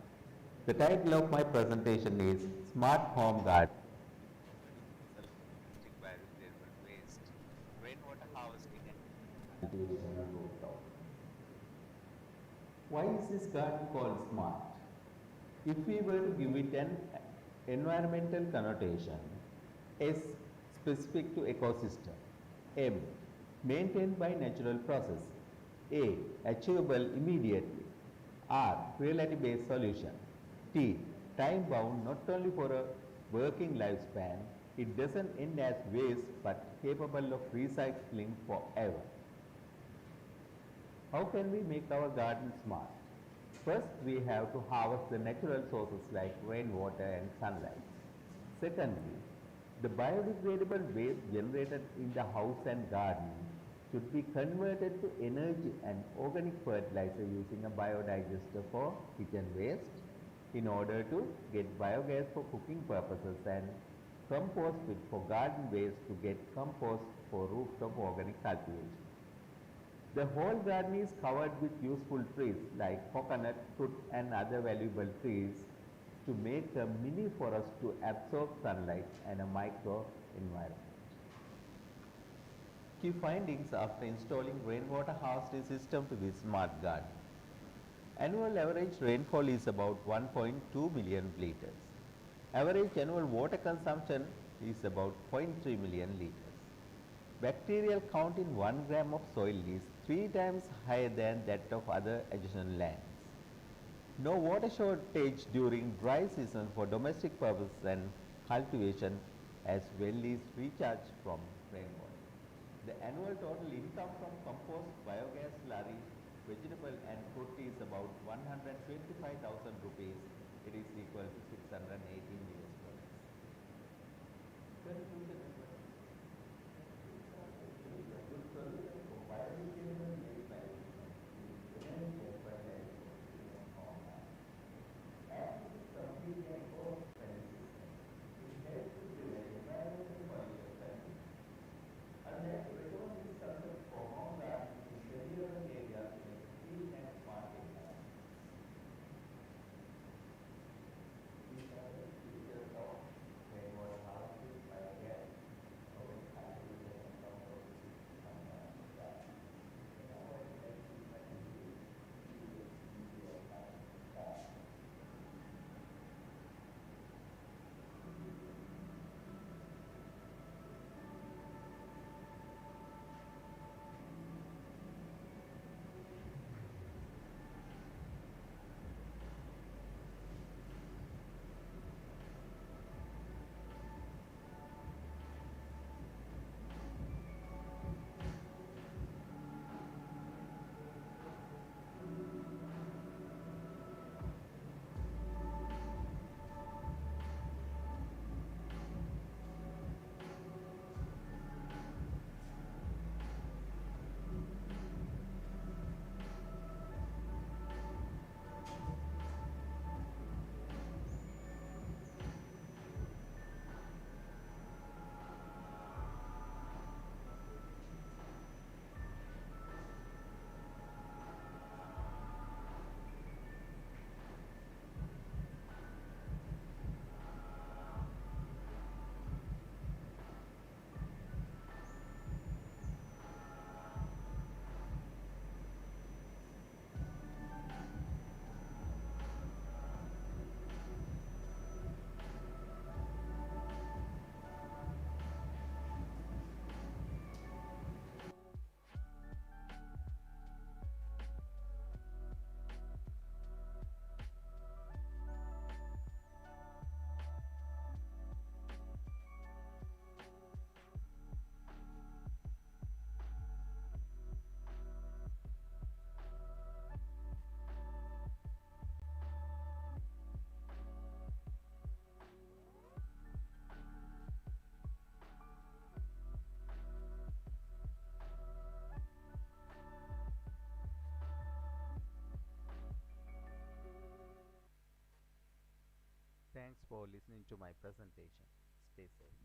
Speaker 13: The title of my presentation is Smart Home Garden. Rainwater harvesting and cultivation on rooftop. Why is this garden called smart? If we were to give it an environmental connotation, S specific to ecosystem, M maintained by natural process, A achievable immediately, R reality based solution, T time bound not only for a working lifespan, it doesn't end as waste but capable of recycling forever. How can we make our garden smart? First, we have to harvest the natural sources like rainwater and sunlight. Secondly, the biodegradable waste generated in the house and garden should be converted to energy and organic fertilizer using a biodigester for kitchen waste in order to get biogas for cooking purposes and compost pit for garden waste to get compost for rooftop organic cultivation. The whole garden is covered with useful trees like coconut, fruit and other valuable trees to make a mini forest to absorb sunlight and a micro environment. Key findings after installing rainwater harvesting system to this smart garden. Annual average rainfall is about 1.2 million liters. Average annual water consumption is about 0.3 million liters. Bacterial count in 1 gram of soil is 3 times higher than that of other adjacent lands. No water shortage during dry season for domestic purposes and cultivation, as well is recharged from rainwater. The annual total income from compost, biogas, slurry, vegetable and fruit is about 125,000 rupees. It is equal to 618 US dollars. Thanks for listening to my presentation. Stay safe.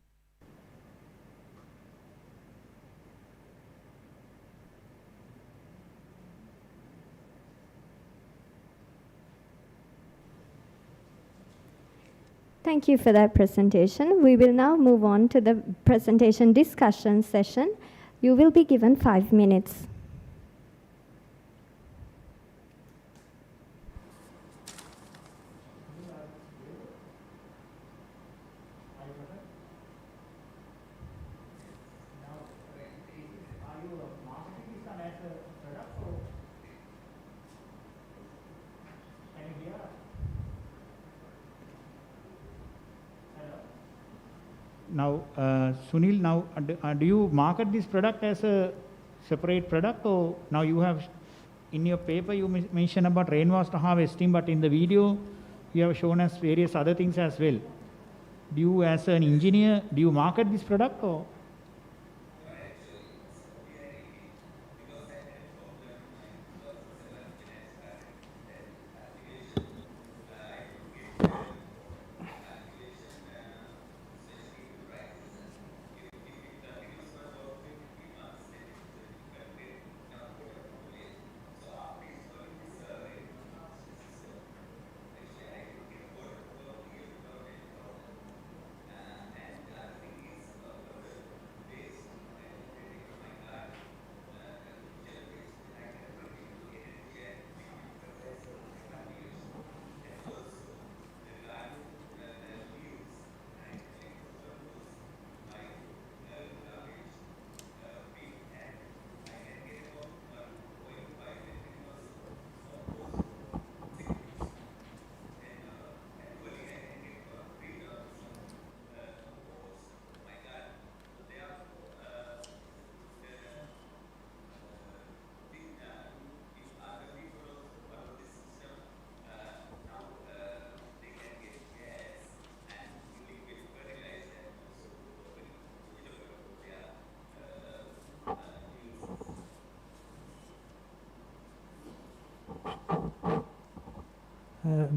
Speaker 2: Thank you for that presentation. We will now move on to the presentation discussion session. You will be given 5 minutes.
Speaker 4: Now, Sunil, now do you market this product as a separate product, or now you have in your paper you mentioned about rainwater harvesting, but in the video you have shown us various other things as well. Do you, as an engineer, do you market this product or?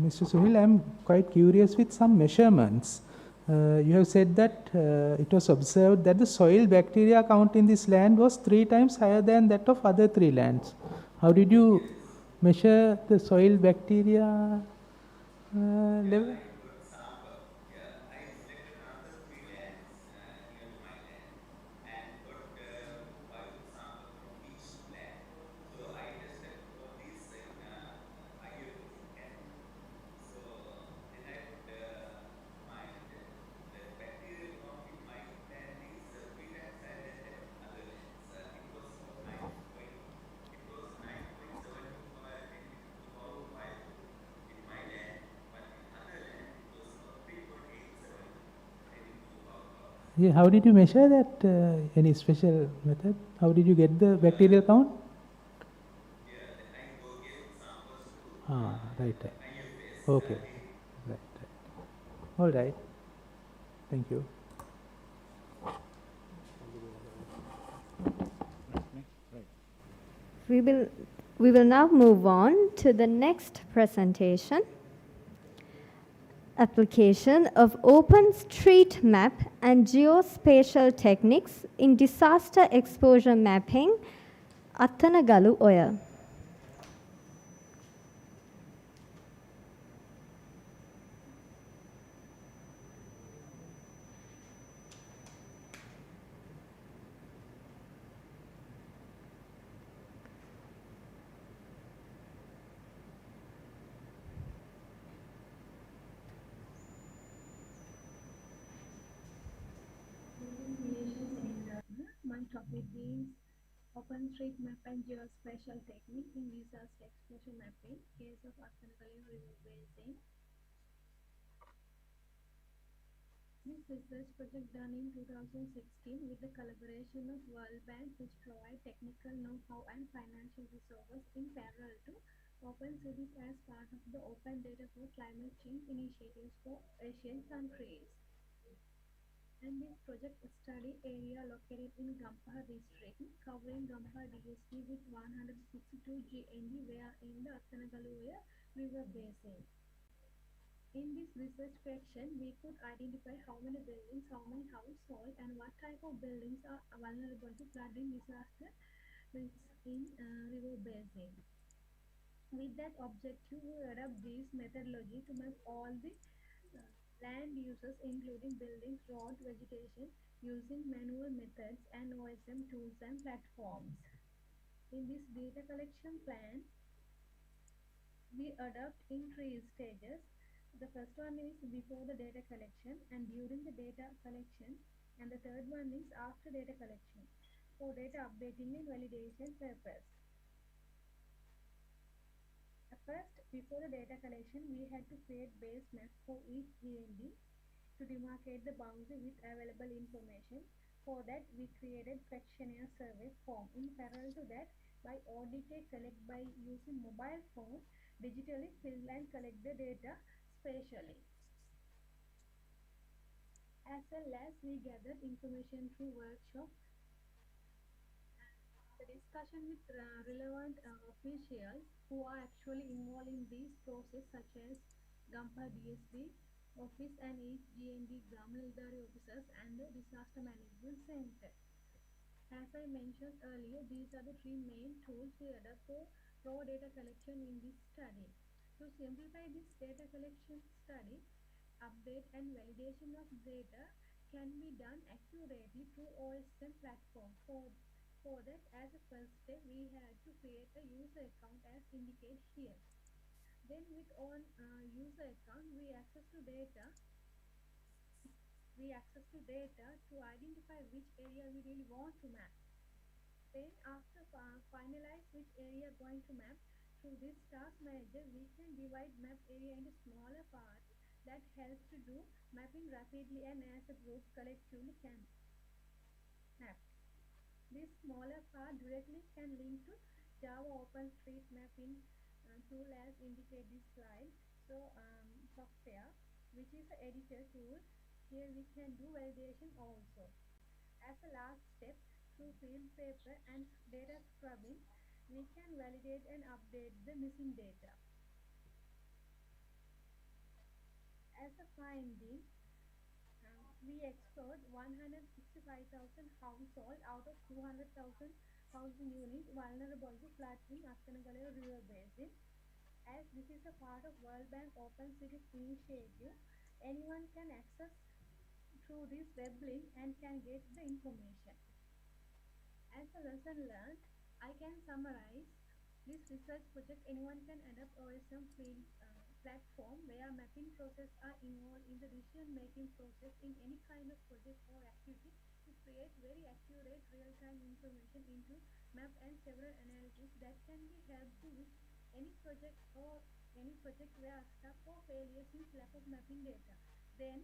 Speaker 5: Mr. Sunil, I am quite curious with some measurements. You have said that it was observed that the soil bacteria count in this land was 3 times higher than that of other 3 lands. How did you measure the soil bacteria level? Yeah, how did you measure that? Any special method? How did you get the bacterial count? Ah, right. Okay. Right. All right. Thank you.
Speaker 2: We will now move on to the next presentation. Application of OpenStreetMap and geospatial techniques in disaster exposure mapping, Attanagalu Oya.
Speaker 11: My topic is OpenStreetMap and Geospatial Technique in Disaster Exposure Mapping, case of Attanagalu River Basin. This research project done in 2016 with the collaboration of World Bank, which provide technical know-how and financial resources in parallel to Open Cities as part of the Open Data for Climate Change initiatives for Asian countries. And this project study area located in Gampaha district, covering Gampaha DST with 162 GND, where in the Attanagalu River Basin. In this research question, we could identify how many buildings, how many households, and what type of buildings are vulnerable to flooding disaster risks in river basin. With that objective, we adopt this methodology to map all the land uses, including buildings, road, vegetation, using manual methods and OSM tools and platforms. In this data collection plan, we adopt in 3 stages. The first one is before the data collection and during the data collection, and the third one is after data collection for data updating and validation purpose. First, before the data collection, we had to create base maps for each GND to demarcate the boundary with available information. For that, we created questionnaire survey form. In parallel to that, by ODK collect by using mobile phone, digitally fill and collect the data spatially. As well as we gathered information through workshops, the discussion with relevant officials who are actually involved in these process, such as Gampa DSD office and each GND Gramaldari officers and the Disaster Management Center. As I mentioned earlier, these are the 3 main tools we adopt for raw data collection in this study. To simplify this data collection study, update and validation of data can be done accurately through OSM platform. For that, as a first step, we had to create a user account as indicated here. Then with on user account, we access to data to identify which area we really want to map. Then after finalize which area going to map, through this task manager, we can divide map area into smaller parts that helps to do mapping rapidly and as a group collectively can map. This smaller part directly can link to Java OpenStreetMap tool as indicated this slide. So software, which is the editor tool, here we can do validation also. As a last step, through field paper and data scrubbing, we can validate and update the missing data. As a finding, we explored 165,000 households out of 200,000 housing units vulnerable to flood in Akkanagalawa River Basin. As this is a part of World Bank Open Cities initiative, anyone can access through this web link and can get the information. As a lesson learned, I can summarize this research project. Anyone can adopt OSM field platform where mapping process are involved in the decision-making process in any kind of project or activity to create very accurate real-time information into map and several analysis that can be helpful with any project where stuck or failures in lack of mapping data. Then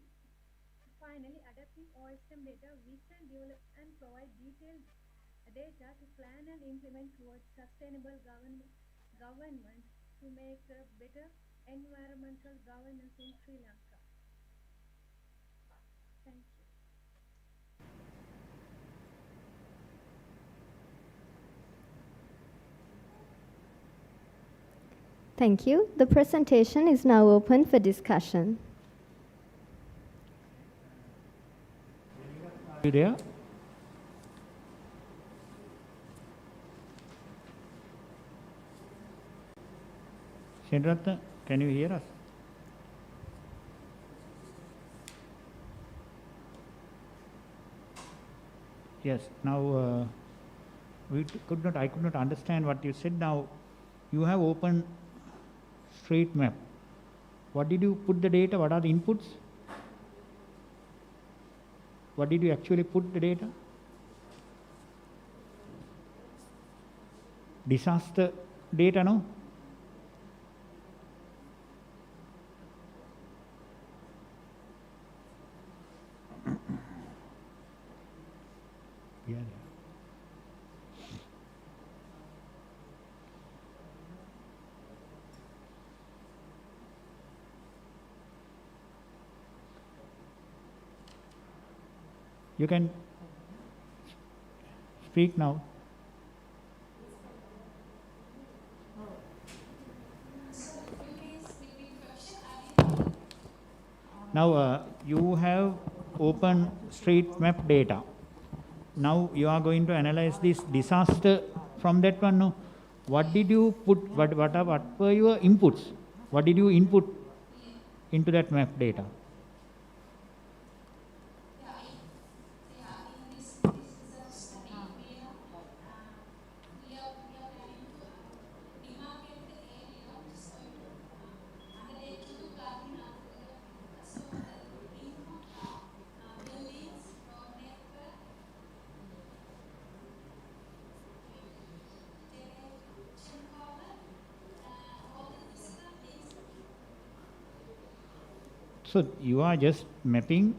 Speaker 11: finally, adapting OSM data, we can develop and provide detailed data to plan and implement towards sustainable government to make a better environmental governance in Sri Lanka. Thank you.
Speaker 2: Thank you. The presentation is now open for discussion.
Speaker 4: Are you there? Shenratna, can you hear us? Yes. Now I could not understand what you said. Now you have open street map. What did you put the data? What are the inputs? What did you actually put the data? Disaster data, no? Yeah. You can speak now. Now you have open street map data. Now you are going to analyze this disaster from that one. No? What did you put? What were your inputs? What did you input into that map data? So you are just mapping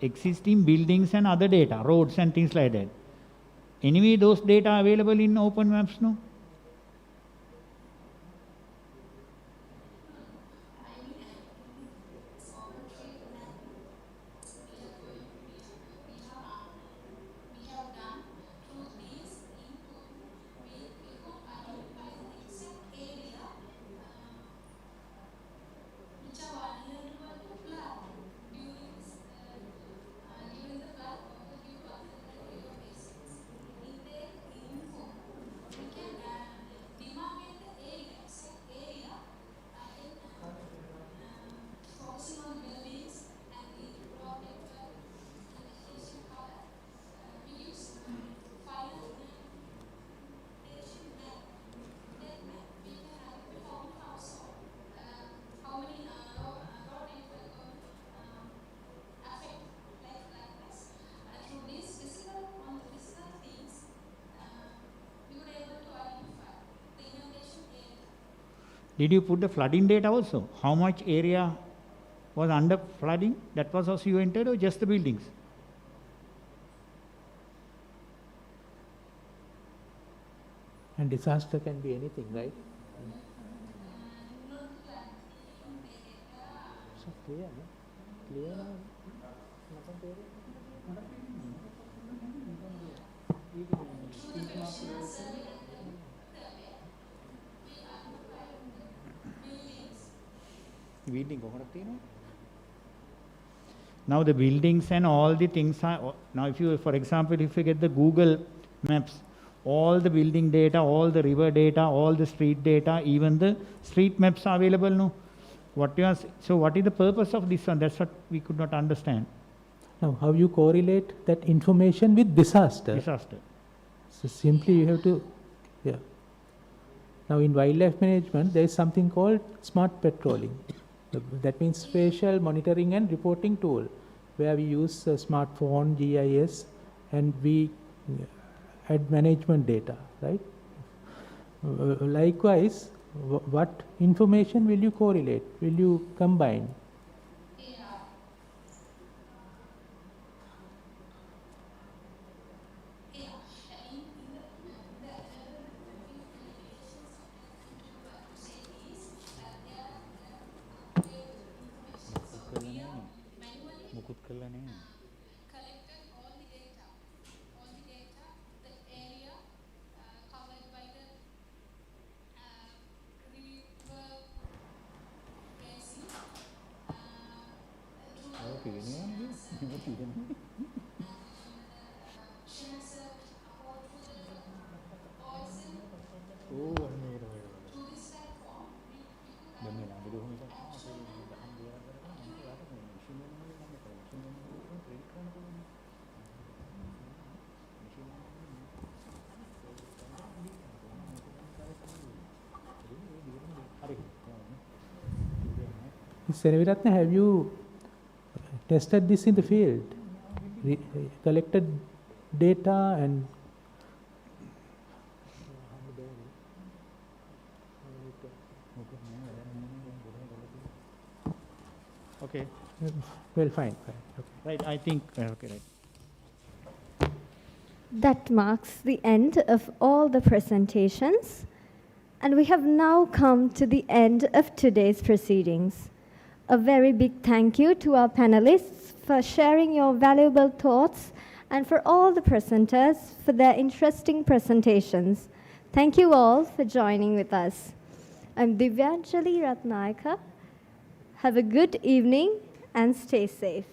Speaker 4: existing buildings and other data, roads and things like that. Anyway, those data are available in open maps, no? Did you put the flooding data also? How much area was under flooding? That was also you entered, or just the buildings?
Speaker 5: And disaster can be anything, right? So clear, no? Clear now?
Speaker 4: Now the buildings and all the things are, now if you, for example, if you get the Google Maps, all the building data, all the river data, all the street data, even the street maps are available, no? So what is the purpose of this one? That's what we could not understand.
Speaker 5: Now, how you correlate that information with disaster?
Speaker 4: Disaster.
Speaker 5: So simply you have to, yeah. Now in wildlife management, there is something called smart patrolling. That means spatial monitoring and reporting tool, where we use smartphone, GIS, and we add management data, right? Likewise, what information will you correlate? Will you combine? Senaviratna, have you tested this in the field? Collected data and
Speaker 4: okay.
Speaker 5: Well, fine. Okay.
Speaker 4: Right, I think, okay, right.
Speaker 2: That marks the end of all the presentations, and we have now come to the end of today's proceedings. A very big thank you to our panelists for sharing your valuable thoughts and for all the presenters for their interesting presentations. Thank you all for joining with us. I'm Divyanjali Ratnayaka. Have a good evening and stay safe.